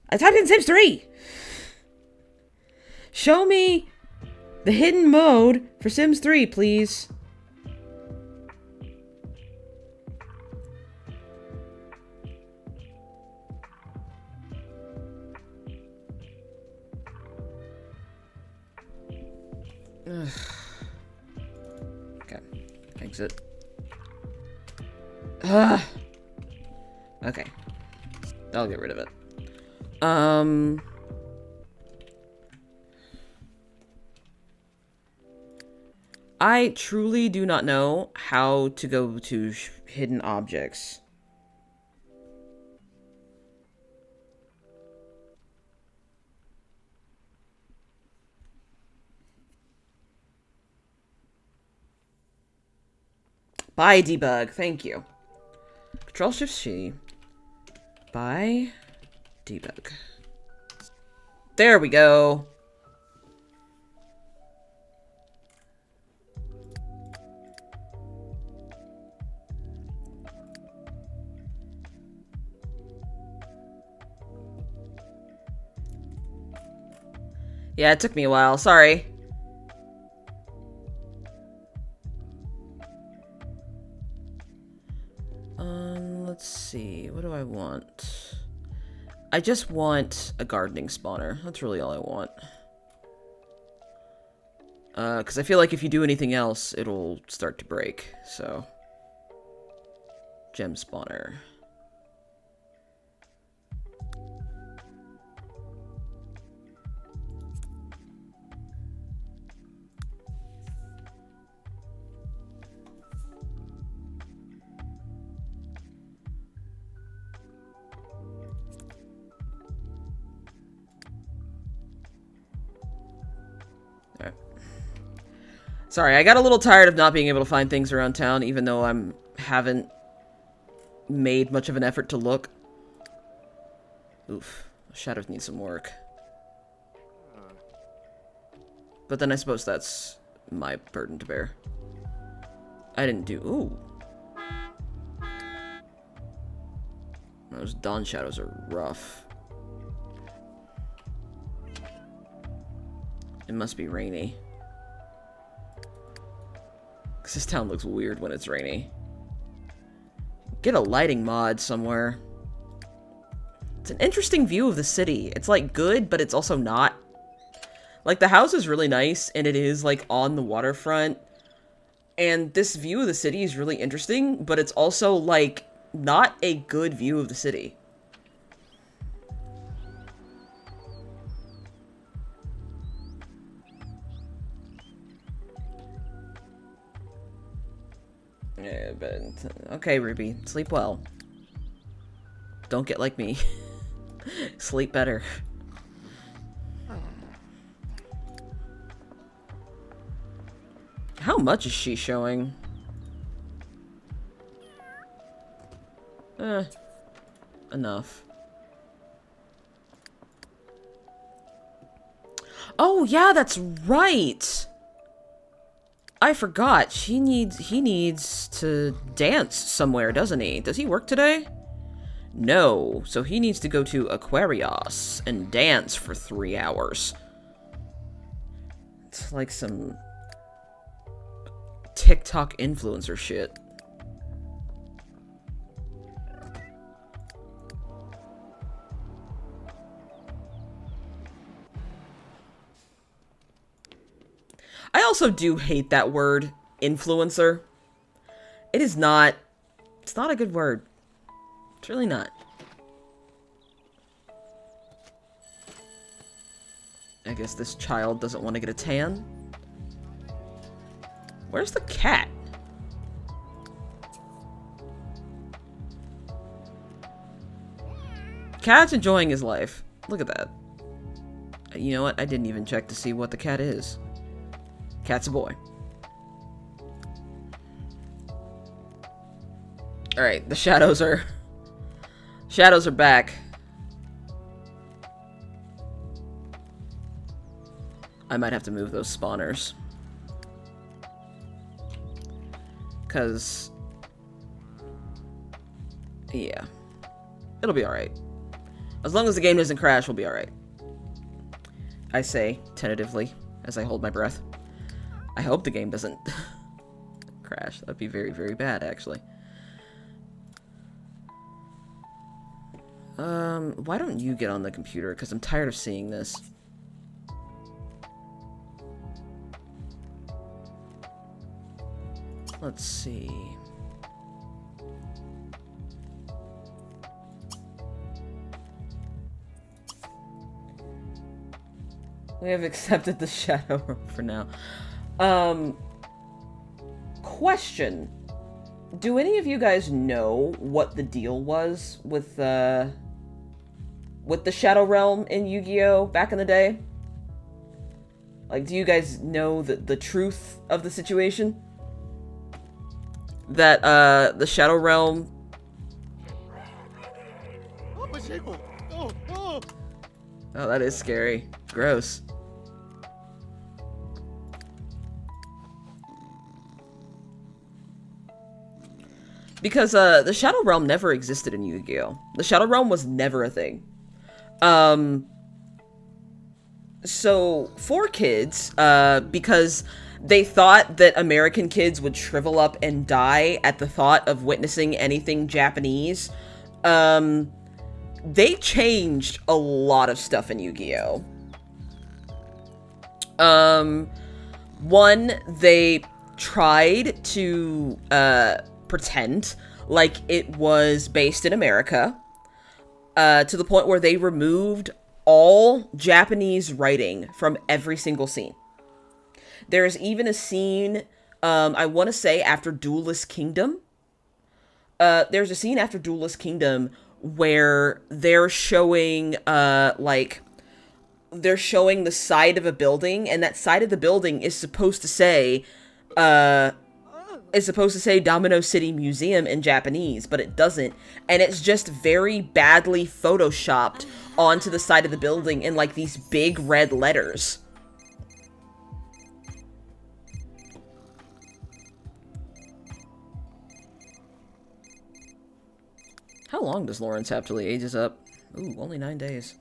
I typed in Sims 3. Show me the hidden mode for Sims 3, please. Ugh. Okay. Exit. Ugh. Okay. I'll get rid of it. I truly do not know how to go to hidden objects. Buy debug, thank you. Control-Shift-C. Buy debug. There we go. Yeah, it took me a while, sorry. Let's see, what do I want? I just want a gardening spawner. That's really all I want. Because I feel like if you do anything else, it'll start to break, so. Gem spawner. Sorry, I got a little tired of not being able to find things around town, even though haven't made much of an effort to look. Oof, shadows need some work. But then I suppose that's my burden to bear. I didn't do... Ooh. Those dawn shadows are rough. It must be rainy. This town looks weird when it's rainy. Get a lighting mod somewhere. It's an interesting view of the city. It's like good, but it's also not. Like the house is really nice and it is like on the waterfront. And this view of the city is really interesting, but it's also like not a good view of the city. Yeah, but okay, Ruby, sleep well. Don't get like me. Sleep better. How much is she showing? Enough. Oh yeah, that's right. I forgot. He needs to dance somewhere, doesn't he? Does he work today? No. So he needs to go to Aquarius and dance for 3 hours. It's like some TikTok influencer shit. I also do hate that word, influencer. It is not... It's not a good word. It's really not. I guess this child doesn't want to get a tan. Where's the cat? Cat's enjoying his life. Look at that. You know what? I didn't even check to see what the cat is. Cat's a boy. Alright, the shadows are back. I might have to move those spawners. 'Cause yeah. It'll be alright. As long as the game doesn't crash, we'll be alright. I say, tentatively, as I hold my breath. I hope the game doesn't crash. That'd be very, very bad, actually. Why don't you get on the computer? Because I'm tired of seeing this. Let's see. We have accepted the shadow realm for now. Question. Do any of you guys know what the deal was with the Shadow Realm in Yu-Gi-Oh! Back in the day? Like, do you guys know the truth of the situation? That, the Shadow Realm... Oh, that is scary. Gross. Because, the Shadow Realm never existed in Yu-Gi-Oh! The Shadow Realm was never a thing. So, for kids, because they thought that American kids would shrivel up and die at the thought of witnessing anything Japanese, they changed a lot of stuff in Yu-Gi-Oh! One, they tried to, pretend like it was based in America, to the point where they removed all Japanese writing from every single scene. There's even a scene, I want to say after Duelist Kingdom. There's a scene after Duelist Kingdom where they're showing, they're showing the side of a building, and that side of the building is supposed to say, Domino City Museum in Japanese, but it doesn't. And it's just very badly photoshopped onto the side of the building in, like, these big red letters. How long does Lawrence have till he ages up? Ooh, only 9 days.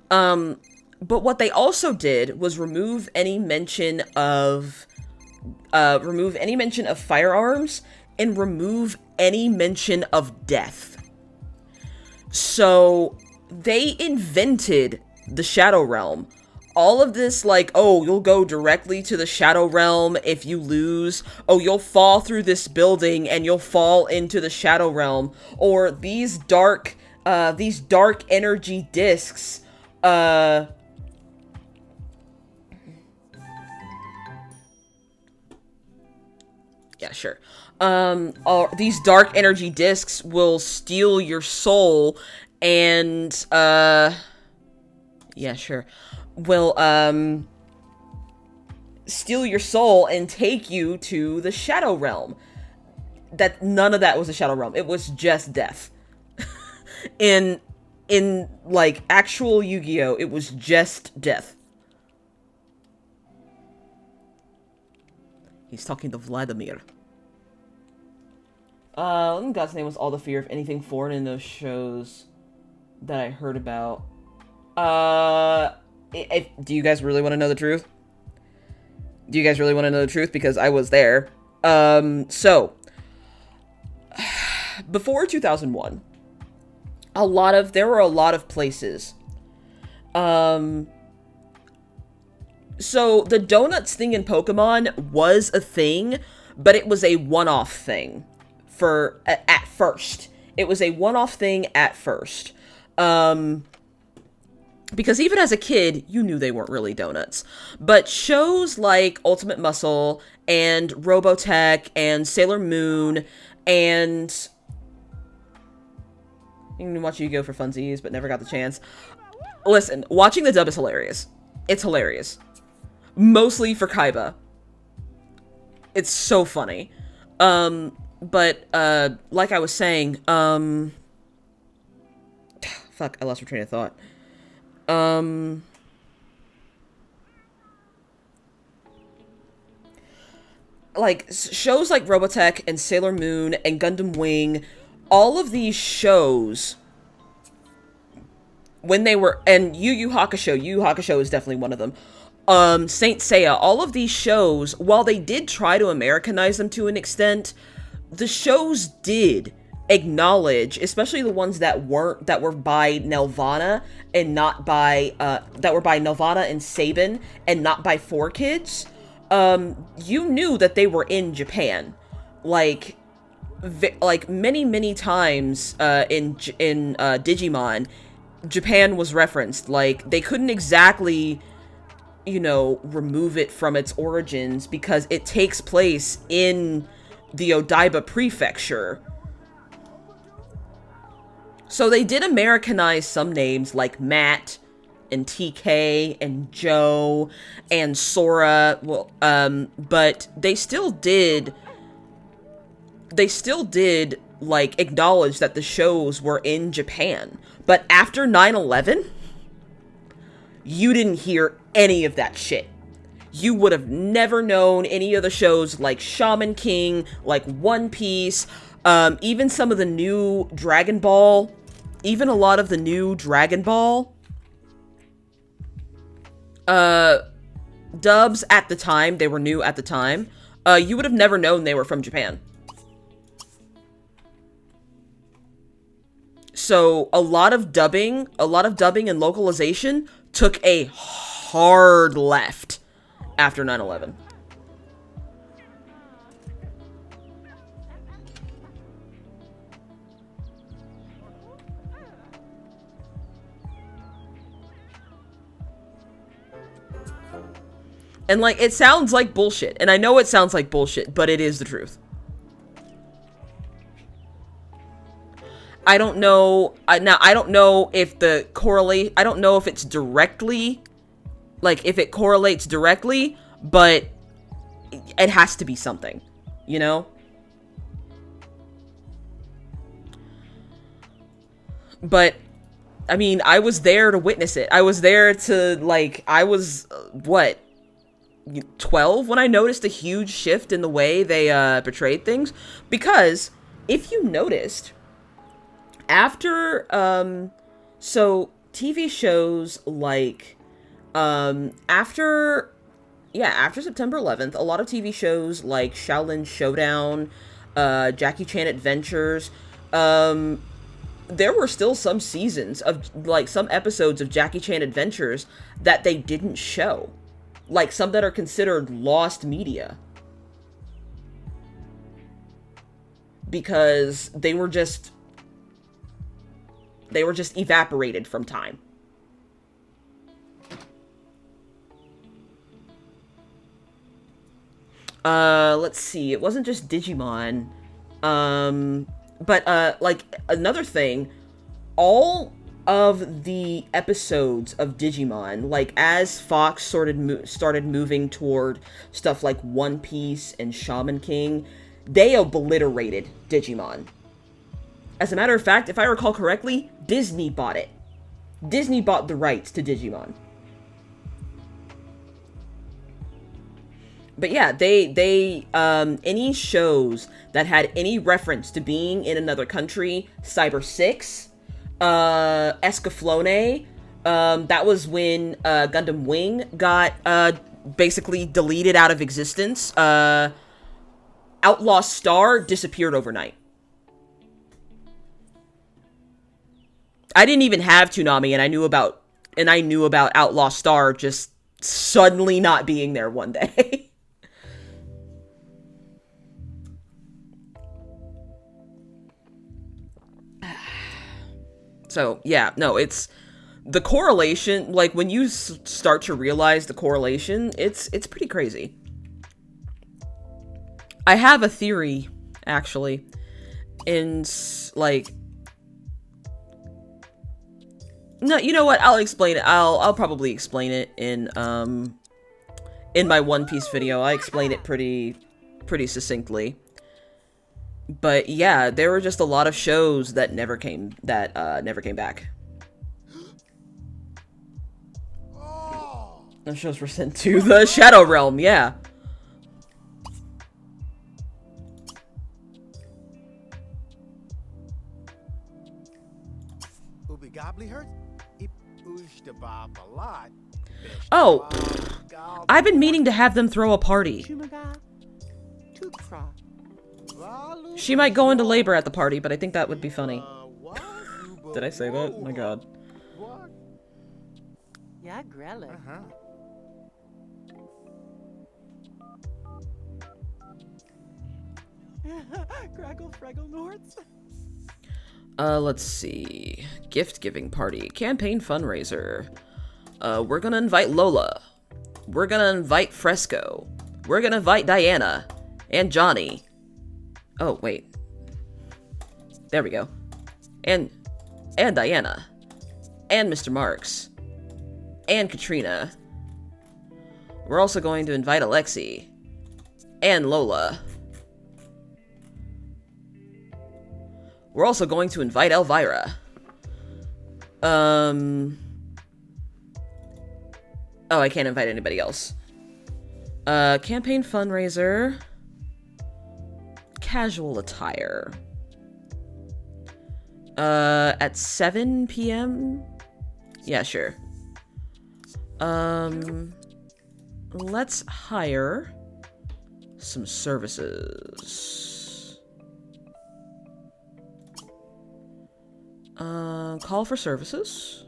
But what they also did was remove any mention of firearms and remove any mention of death. So they invented the Shadow Realm. All of this, like, oh, you'll go directly to the Shadow Realm if you lose. Oh, you'll fall through this building and you'll fall into the Shadow Realm. Or these dark energy discs, yeah, sure. These dark energy discs will steal your soul and, yeah, sure. Will, steal your soul and take you to the Shadow Realm. None of that was the Shadow Realm. It was just death. in, like, actual Yu-Gi-Oh! It was just death. He's talking to Vladimir. God's name was all the fear of anything foreign in those shows that I heard about. Do you guys really want to know the truth? Do you guys really want to know the truth? Because I was there. So, before 2001, there were a lot of places. So, the donuts thing in Pokemon was a thing, but it was a one-off thing at first. It was a one-off thing at first. Because even as a kid, you knew they weren't really donuts. But shows like Ultimate Muscle and Robotech and Sailor Moon and... You can watch Yu-Gi-Oh! For funsies, but never got the chance. Listen, watching the dub is hilarious. It's hilarious. Mostly for Kaiba. It's so funny. But like I was saying, fuck, I lost my train of thought. Like, shows like Robotech and Sailor Moon and Gundam Wing, all of these shows, when they were, and Yu Yu Hakusho is definitely one of them, Saint Seiya, all of these shows, while they did try to Americanize them to an extent, the shows did acknowledge, especially the ones that were by NIrvana and not by, that were by NIrvana and Saban and not by 4Kids, you knew that they were in Japan. Like many times, in Digimon, Japan was referenced. Like, they couldn't exactly, you know, remove it from its origins because it takes place in the Odaiba prefecture. So they did Americanize some names like Matt and TK and Joe and Sora. Well, but they still did like acknowledge that the shows were in Japan. But after 9/11, you didn't hear any of that shit. You would have never known any of the shows like Shaman King, like One Piece, even some of the new Dragon Ball, even a lot of the new Dragon Ball dubs at the time, they were new at the time, you would have never known they were from Japan. So a lot of dubbing and localization took a hard left after 9/11. And, like, it sounds like bullshit. And I know it sounds like bullshit, but it is the truth. I don't know. Now, I don't know if I don't know if it's directly, like, if it correlates directly, but it has to be something, you know? But, I mean, I was there to witness it. I was there to, like, I was, what, 12 when I noticed a huge shift in the way they portrayed things. Because if you noticed, after so TV shows like after September 11th, a lot of TV shows like Shaolin Showdown, Jackie Chan Adventures, there were still some seasons of, like, some episodes of Jackie Chan Adventures that they didn't show. Like, some that are considered lost media. Because they were just evaporated from time. Let's see. It wasn't just Digimon. But, like, another thing, all of the episodes of Digimon, like, as Fox started moving toward stuff like One Piece and Shaman King, they obliterated Digimon. As a matter of fact, if I recall correctly, Disney bought it. Disney bought the rights to Digimon. But yeah, they any shows that had any reference to being in another country, Cyber 6, Escaflowne, that was when Gundam Wing got basically deleted out of existence. Outlaw Star disappeared overnight. I didn't even have Toonami, and I knew about Outlaw Star just suddenly not being there one day. So, yeah, no, it's the correlation, like, when you start to realize the correlation, it's pretty crazy. I have a theory, actually, in, like, no, you know what, I'll explain it, I'll probably explain it in in my One Piece video. I explain it pretty succinctly. But yeah, there were just a lot of shows that never came back. Those shows were sent to the Shadow Realm, yeah. Oh, I've been meaning to have them throw a party. She might go into labor at the party, but I think that would be funny. Did I say that? Oh my god. Yeah, Grella. Craggle Fraggle Nords. Let's see. Gift giving party. Campaign fundraiser. We're gonna invite Lola. We're gonna invite Fresco. We're gonna invite Diana. And Johnny. Oh, wait. There we go. And Diana. And Mr. Marks. And Katrina. We're also going to invite Alexi. And Lola. We're also going to invite Elvira. Oh, I can't invite anybody else. Campaign fundraiser. Casual attire. At 7 p.m.? Yeah, sure. Let's hire some services. Call for services.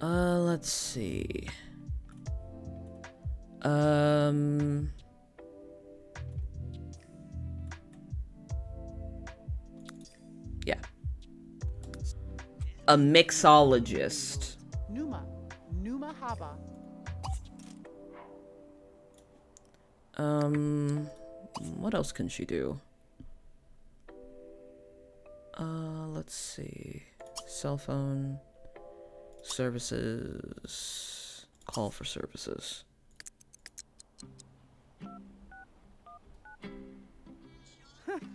Let's see. Yeah. A mixologist. Numa Haba. What else can she do? Let's see. Cell phone. Services. Call for services.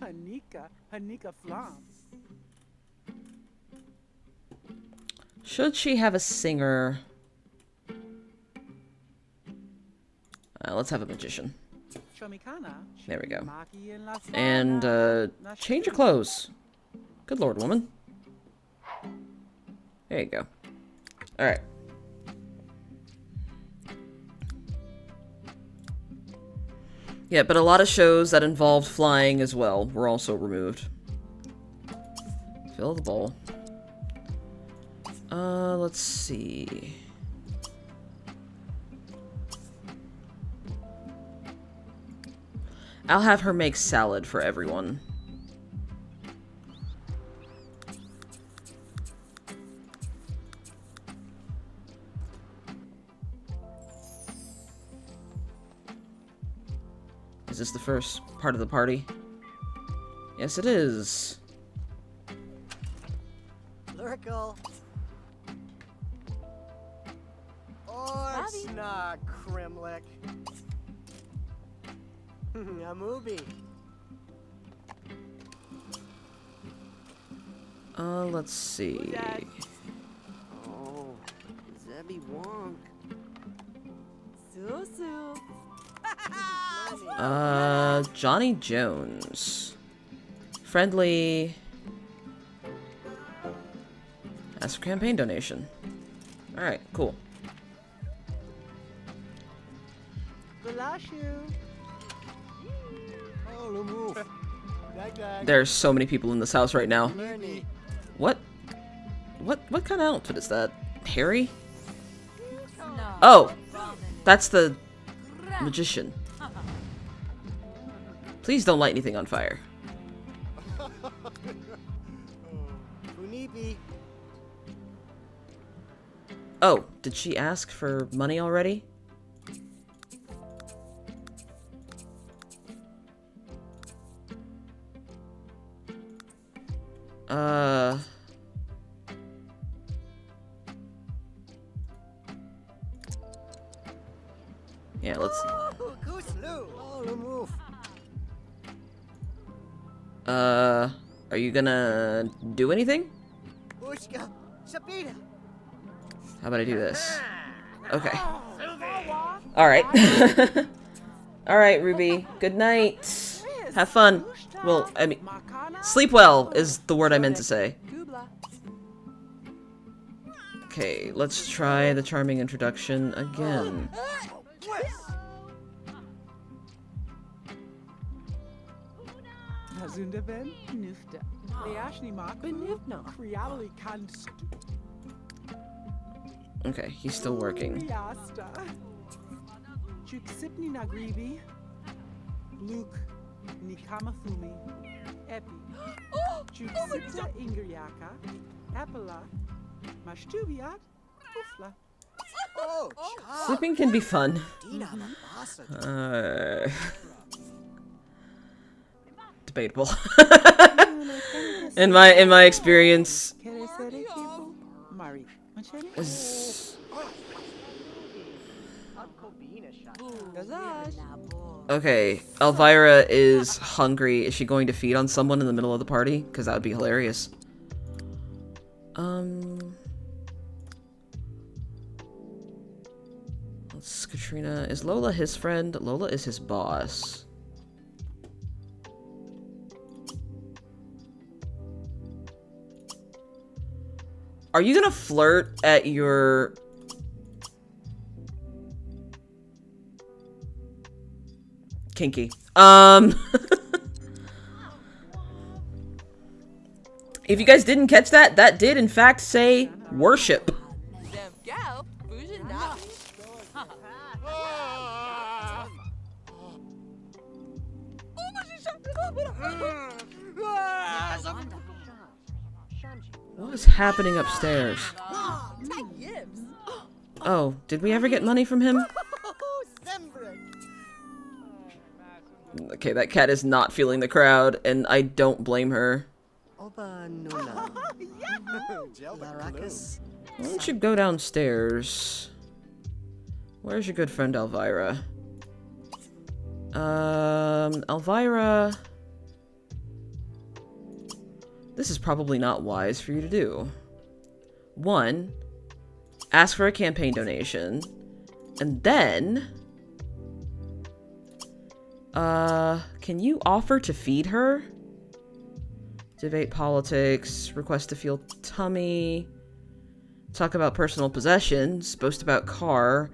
Hanika Flam. Should she have a singer? Let's have a magician. There we go. And, change your clothes. Good lord, woman. There you go. Alright. Yeah, but a lot of shows that involved flying as well were also removed. Fill the bowl. Let's see. I'll have her make salad for everyone. Is this the first part of the party? Yes, it is. Lurkle. Orsna Krimlik. A movie. Let's see. Oh, Zebby Wonk. Susu. Johnny Jones. Friendly. Ask for campaign donation. Alright, cool. There's so many people in this house right now. What kind of outfit is that? Harry? Oh! That's the magician. Please don't light anything on fire. Oh, did she ask for money already? Yeah, let's... Are you gonna do anything? How about I do this? Okay. Alright. Alright, Ruby. Good night. Have fun. Well, I mean, sleep well is the word I meant to say. Okay, let's try the charming introduction again. Zundaben, Nufta. Leashni Mak, Benivna, Kriali Kanst. Okay, he's still working. Riasta. Chuksipni Nagribi. Luke Nikamathumi. Epi. Chuksipta Ingriaka. Apala. Mashtubiat. Ufla. Sleeping can be fun. Debatable. in my experience, okay, Elvira is hungry. Is she going to feed on someone in the middle of the party? Because that would be hilarious. Let's Katrina. Is Lola his friend? Lola is his boss. Are you gonna flirt at your... Kinky. If you guys didn't catch that, that did in fact say worship. What is happening upstairs? Oh, did we ever get money from him? Okay, that cat is not feeling the crowd, and I don't blame her. Why don't you go downstairs? Where's your good friend Elvira? Elvira... This is probably not wise for you to do. 1, ask for a campaign donation, and then... can you offer to feed her? Debate politics, request to feel tummy, talk about personal possessions, boast about car,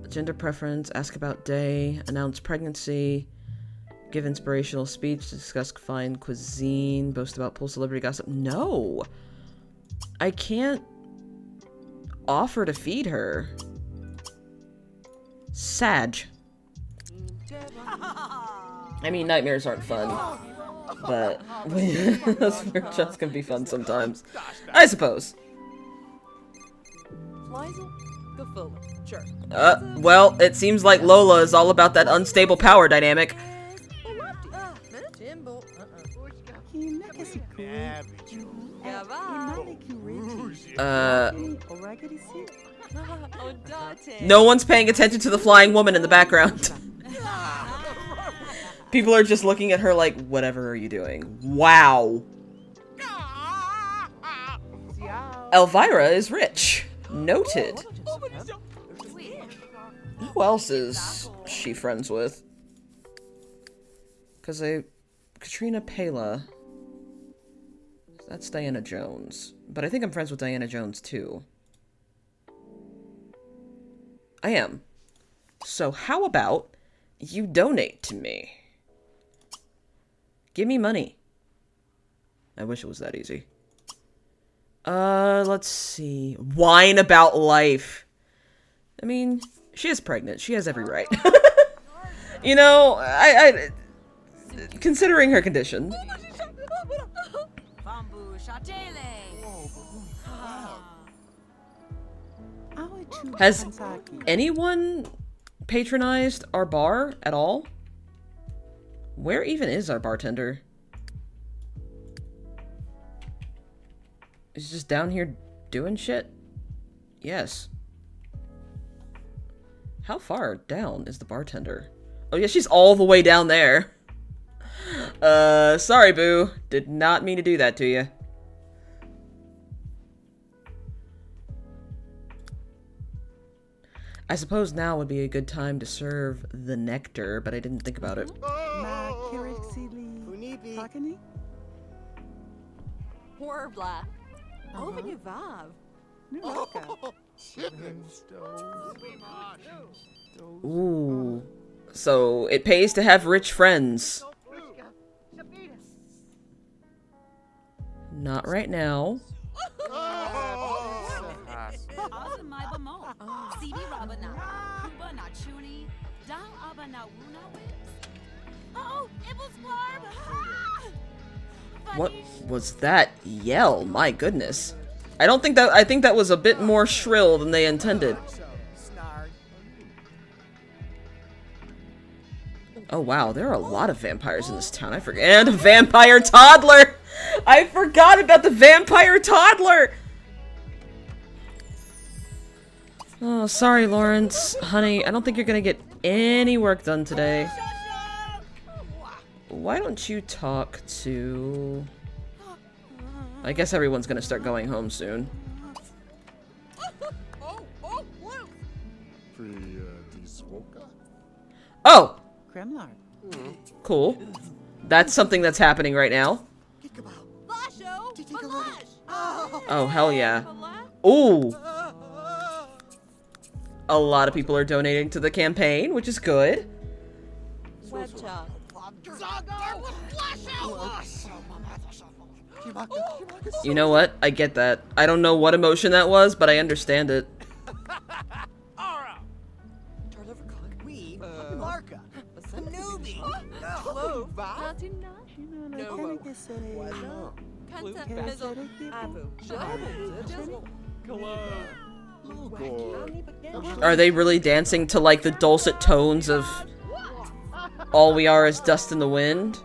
gender preference, ask about day, announce pregnancy, give inspirational speech, discuss fine cuisine, boast about pool celebrity gossip. No! I can't offer to feed her. Sag. I mean, nightmares aren't fun, but those just can be fun sometimes. I suppose. Well, it seems like Lola is all about that unstable power dynamic. No one's paying attention to the flying woman in the background. People are just looking at her like, whatever are you doing? Wow. Elvira is rich. Noted. Who else is she friends with? Because Katrina Pela. That's Diana Jones. But I think I'm friends with Diana Jones too. I am. So how about you donate to me? Give me money. I wish it was that easy. Let's see. Whine about life. I mean, she is pregnant. She has every right. You know, I considering her condition. Has anyone patronized our bar at all? Where even is our bartender? Is just down here doing shit? Yes. How far down is the bartender? Oh yeah, she's all the way down there. Sorry, boo. Did not mean to do that to you. I suppose now would be a good time to serve the nectar, but I didn't think about it. Unipi. Warbla. Oven Vav. Ooh. So, it pays to have rich friends. Not right now. What was that yell? My goodness. I think that was a bit more shrill than they intended. Oh wow, there are a lot of vampires in this town. I forget. And a vampire toddler! I forgot about the vampire toddler! Oh, sorry, Lawrence. Honey, I don't think you're gonna get any work done today. Why don't you talk to... I guess everyone's gonna start going home soon. Oh! Cool. That's something that's happening right now. Oh, hell yeah. Ooh! A lot of people are donating to the campaign, which is good. You know what? I get that. I don't know what emotion that was, but I understand it. Are they really dancing to like the dulcet tones of All We Are Is Dust in the Wind?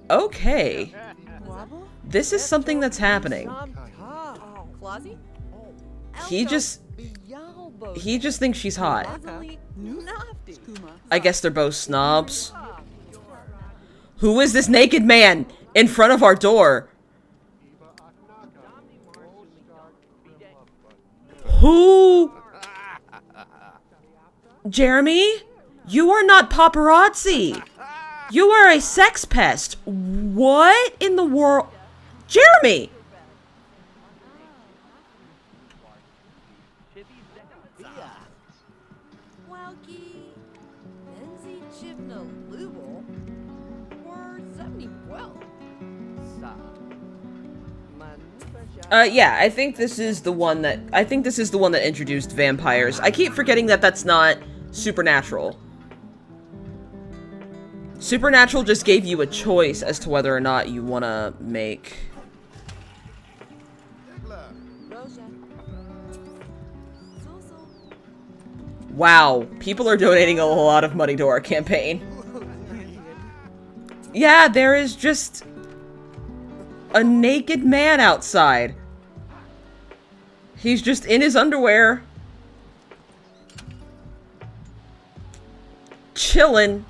Okay. This is something that's happening. He just thinks she's hot. I guess they're both snobs. Who is this naked man in front of our door? Who? Jeremy? You are not paparazzi. You are a sex pest. What in the world? Jeremy! Yeah, I think this is the one that introduced vampires. I keep forgetting that that's not Supernatural. Supernatural just gave you a choice as to whether or not you want to make... Wow, people are donating a lot of money to our campaign. Yeah, there is just a naked man outside. He's just in his underwear. Chillin'.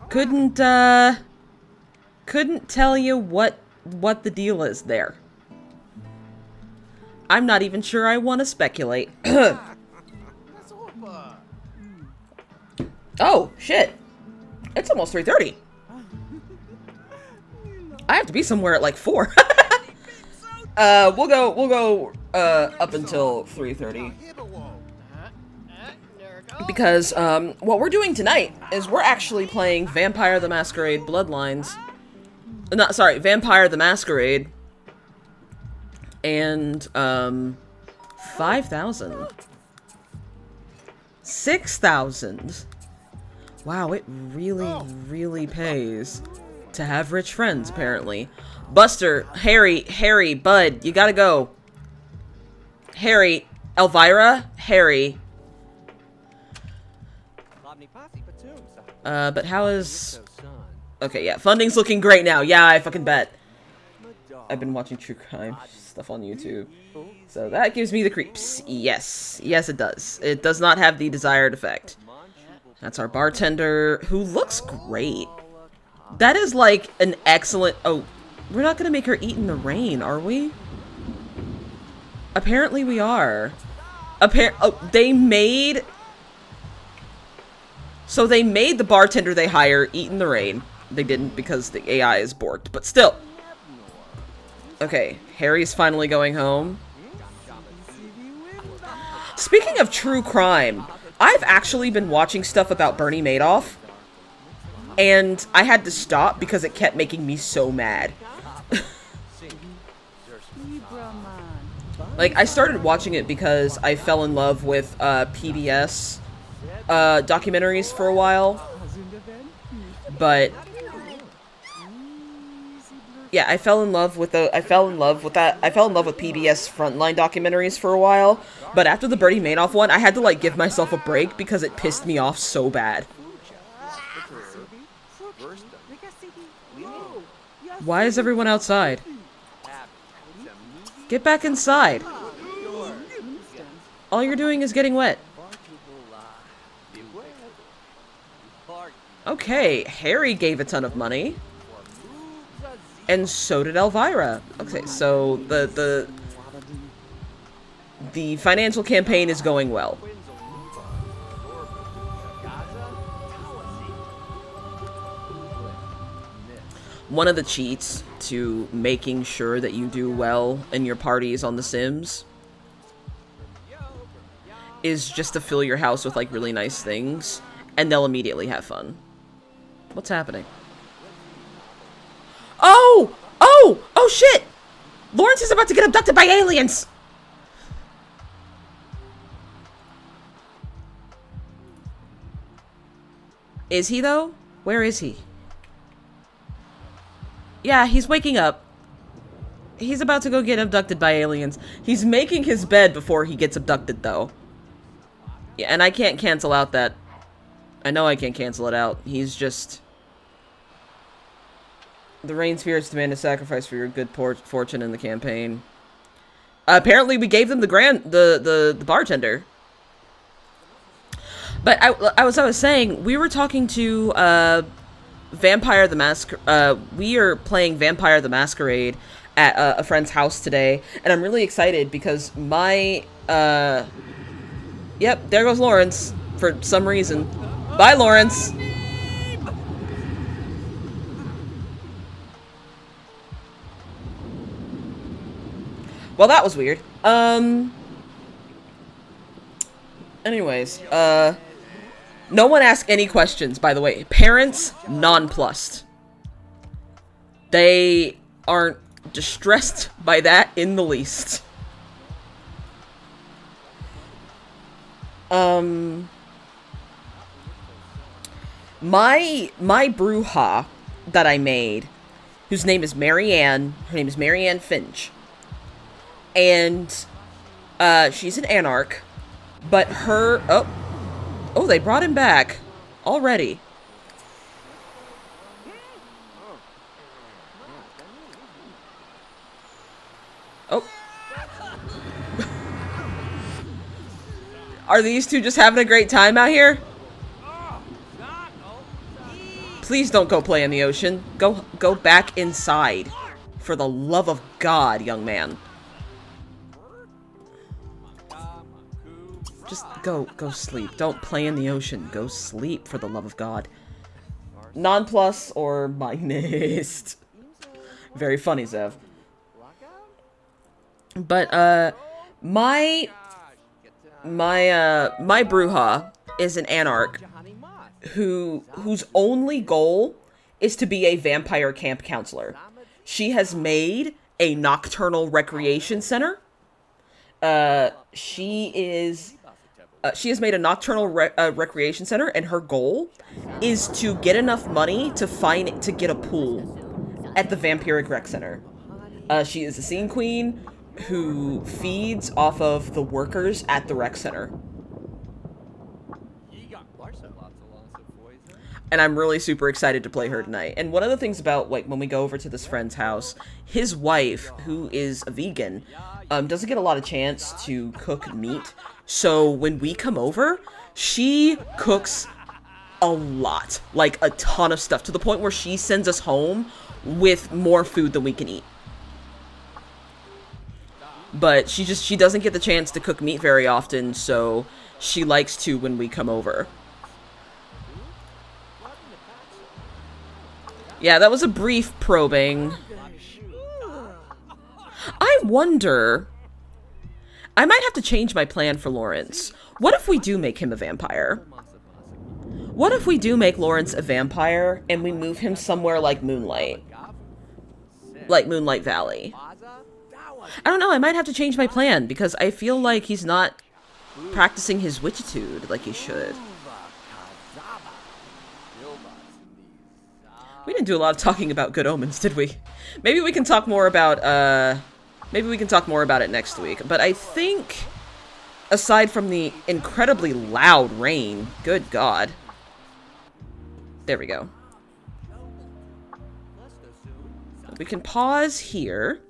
Couldn't tell you what the deal is there. I'm not even sure I want to speculate. Oh, shit. It's almost 3:30. I have to be somewhere at like 4. We'll go up until 3:30. Because, what we're doing tonight is we're actually playing Vampire the Masquerade Bloodlines. Not, sorry, Vampire the Masquerade. And, 5,000. 6,000. Wow, it really pays to have rich friends, apparently. Buster, Harry, Bud, you gotta go. Harry, Elvira, Harry. But how is... Okay, yeah, funding's looking great now. Yeah, I fucking bet. I've been watching true crime stuff on YouTube. So that gives me the creeps. Yes. Yes, it does. It does not have the desired effect. That's our bartender, who looks great. That is like an excellent... Oh, we're not gonna make her eat in the rain, are we? Apparently we are. They made... So they made the bartender they hire eat in the rain. They didn't because the AI is borked, but still. Okay, Harry's finally going home. Speaking of true crime, I've actually been watching stuff about Bernie Madoff, and I had to stop because it kept making me so mad. Like, I started watching it because I fell in love with PBS documentaries for a while, but yeah, I fell in love with PBS Frontline documentaries for a while, but after the Bernie Madoff one, I had to like give myself a break because it pissed me off so bad. Why is everyone outside? Get back inside. All you're doing is getting wet. Okay, Harry gave a ton of money. And so did Elvira. Okay, so the financial campaign is going well. One of the cheats to making sure that you do well in your parties on The Sims is just to fill your house with like really nice things, and they'll immediately have fun. What's happening? Oh! Oh! Oh shit! Lawrence is about to get abducted by aliens! Is he though? Where is he? Yeah, he's waking up. He's about to go get abducted by aliens. He's making his bed before he gets abducted though. Yeah, and I can't cancel out that. I know I can't cancel it out. He's just... The rain spirits demand a sacrifice for your good fortune in the campaign. Apparently we gave them the bartender. But as I was saying, we were talking to Vampire the we are playing Vampire the Masquerade at a friend's house today, and I'm really excited because my yep, there goes Lawrence for some reason. Bye, Lawrence. Well, that was weird. Anyways, no one asked any questions, by the way. Parents, nonplussed. They aren't distressed by that in the least. My bruja that I made, whose name is Marianne, her name is Marianne Finch. And, she's an anarch, but her, oh, they brought him back already. Oh. Are these two just having a great time out here? Please don't go play in the ocean. Go back inside. For the love of God, young man. Just go sleep. Don't play in the ocean. Go sleep, for the love of God. Non-plus or minus. Very funny, Zev. But, my bruja is an anarch whose only goal is to be a vampire camp counselor. She has made a nocturnal recreation center. She has made a nocturnal recreation center, and her goal is to get enough money to get a pool at the Vampiric Rec Center. She is a scene queen who feeds off of the workers at the rec center. and I'm really super excited to play her tonight. And one of the things about, like, when we go over to this friend's house, his wife, who is a vegan, doesn't get a lot of chance to cook meat. So when we come over, she cooks a lot, like a ton of stuff, to the point where she sends us home with more food than we can eat. But she doesn't get the chance to cook meat very often, so she likes to when we come over. Yeah, that was a brief probing. I wonder... I might have to change my plan for Lawrence. What if we do make him a vampire? What if we do make Lawrence a vampire and we move him somewhere like Moonlight? Like Moonlight Valley. I don't know, I might have to change my plan because I feel like he's not practicing his witchitude like he should. We didn't do a lot of talking about Good Omens, did we? Maybe we can talk more about, maybe we can talk more about it next week. But I think, aside from the incredibly loud rain, good God. There we go. We can pause here.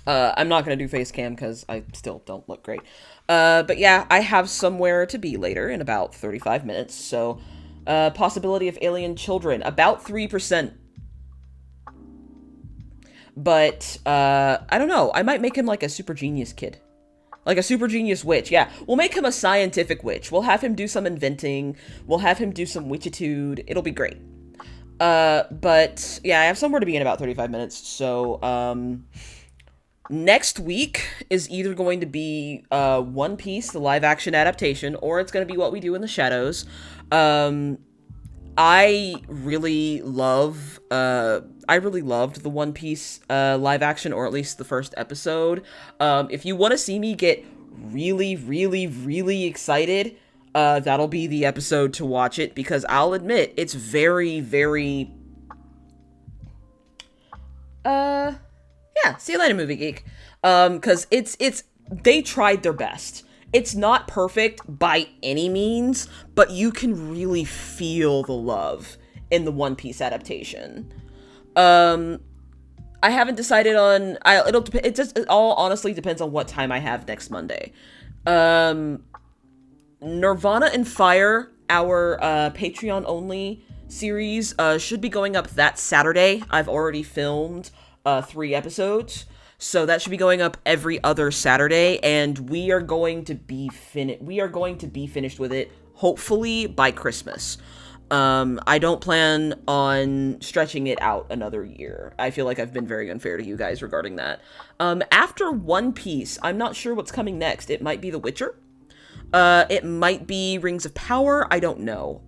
I'm not going to do face cam because I still don't look great. But yeah, I have somewhere to be later in about 35 minutes. So, possibility of alien children, about 3%. But, I don't know. I might make him like a super genius kid. Like a super genius witch, yeah. We'll make him a scientific witch. We'll have him do some inventing. We'll have him do some witchitude. It'll be great. But, yeah, I have somewhere to be in about 35 minutes. So, next week is either going to be One Piece, the live-action adaptation, or it's going to be What We Do in the Shadows. I really loved the One Piece live-action, or at least the first episode. If you want to see me get really, really, really excited, that'll be the episode to watch it, because I'll admit, it's very, very... Yeah, see you later, Movie Geek. Because they tried their best. It's not perfect by any means, but you can really feel the love in the One Piece adaptation. I haven't decided on, it all honestly depends on what time I have next Monday. Nirvana and Fire, our, Patreon only series, should be going up that Saturday. I've already filmed 3 episodes, so that should be going up every other Saturday, and we are going to be finished with it hopefully by Christmas. I don't plan on stretching it out another year. I feel like I've been very unfair to you guys regarding that. After One Piece, I'm not sure what's coming next. It might be The Witcher. It might be Rings of Power. I don't know.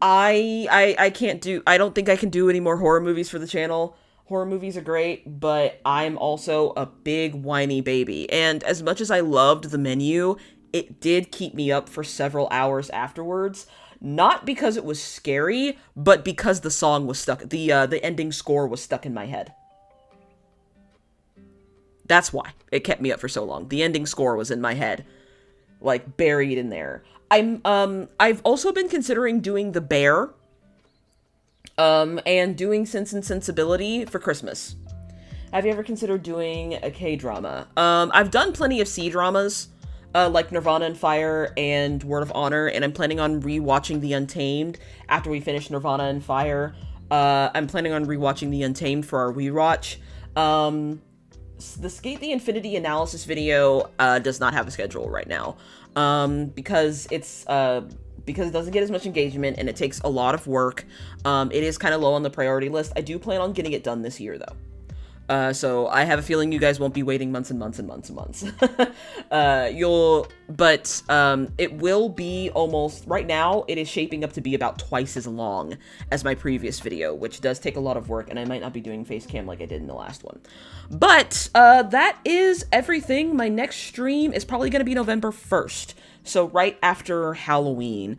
I don't think I can do any more horror movies for the channel. Horror movies are great, but I'm also a big whiny baby. And as much as I loved the menu, it did keep me up for several hours afterwards. Not because it was scary, but because the song was stuck, the ending score was stuck in my head. That's why it kept me up for so long. The ending score was in my head, like buried in there. I've also been considering doing The Bear, and doing Sense and Sensibility for Christmas. Have you ever considered doing a K-drama? I've done plenty of C-dramas, like Nirvana and Fire and Word of Honor, and I'm planning on rewatching The Untamed after we finish Nirvana and Fire. I'm planning on rewatching The Untamed for our rewatch. The Skate the Infinity analysis video does not have a schedule right now, because it doesn't get as much engagement and it takes a lot of work. It is kind of low on the priority list. I do plan on getting it done this year, though. So I have a feeling you guys won't be waiting months and months and months and months. It will be almost, right now, it is shaping up to be about twice as long as my previous video, which does take a lot of work, and I might not be doing face cam like I did in the last one. But, that is everything. My next stream is probably going to be November 1st, so right after Halloween.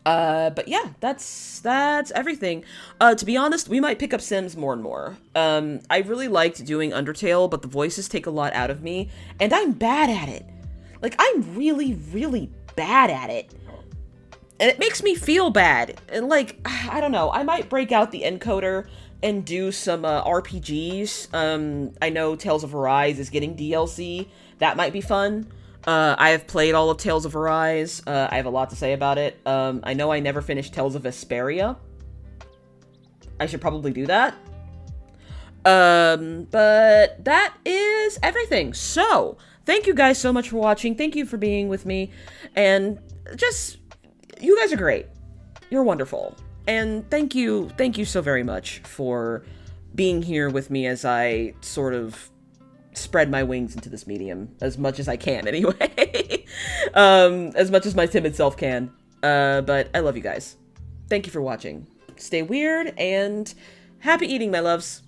But yeah, that's everything. To be honest, we might pick up Sims more and more. I really liked doing Undertale, but the voices take a lot out of me, and I'm bad at it. Like, I'm really, really bad at it. And it makes me feel bad. And, like, I don't know. I might break out the encoder and do some RPGs. I know Tales of Arise is getting DLC. That might be fun. I have played all of Tales of Arise. I have a lot to say about it. I know I never finished Tales of Vesperia. I should probably do that. But that is everything. So, thank you guys so much for watching. Thank you for being with me. And just, you guys are great. You're wonderful. And thank you so very much for being here with me as I sort of spread my wings into this medium as much as I can anyway. As much as my timid self can. But I love you guys. Thank you for watching. Stay weird and happy eating, my loves.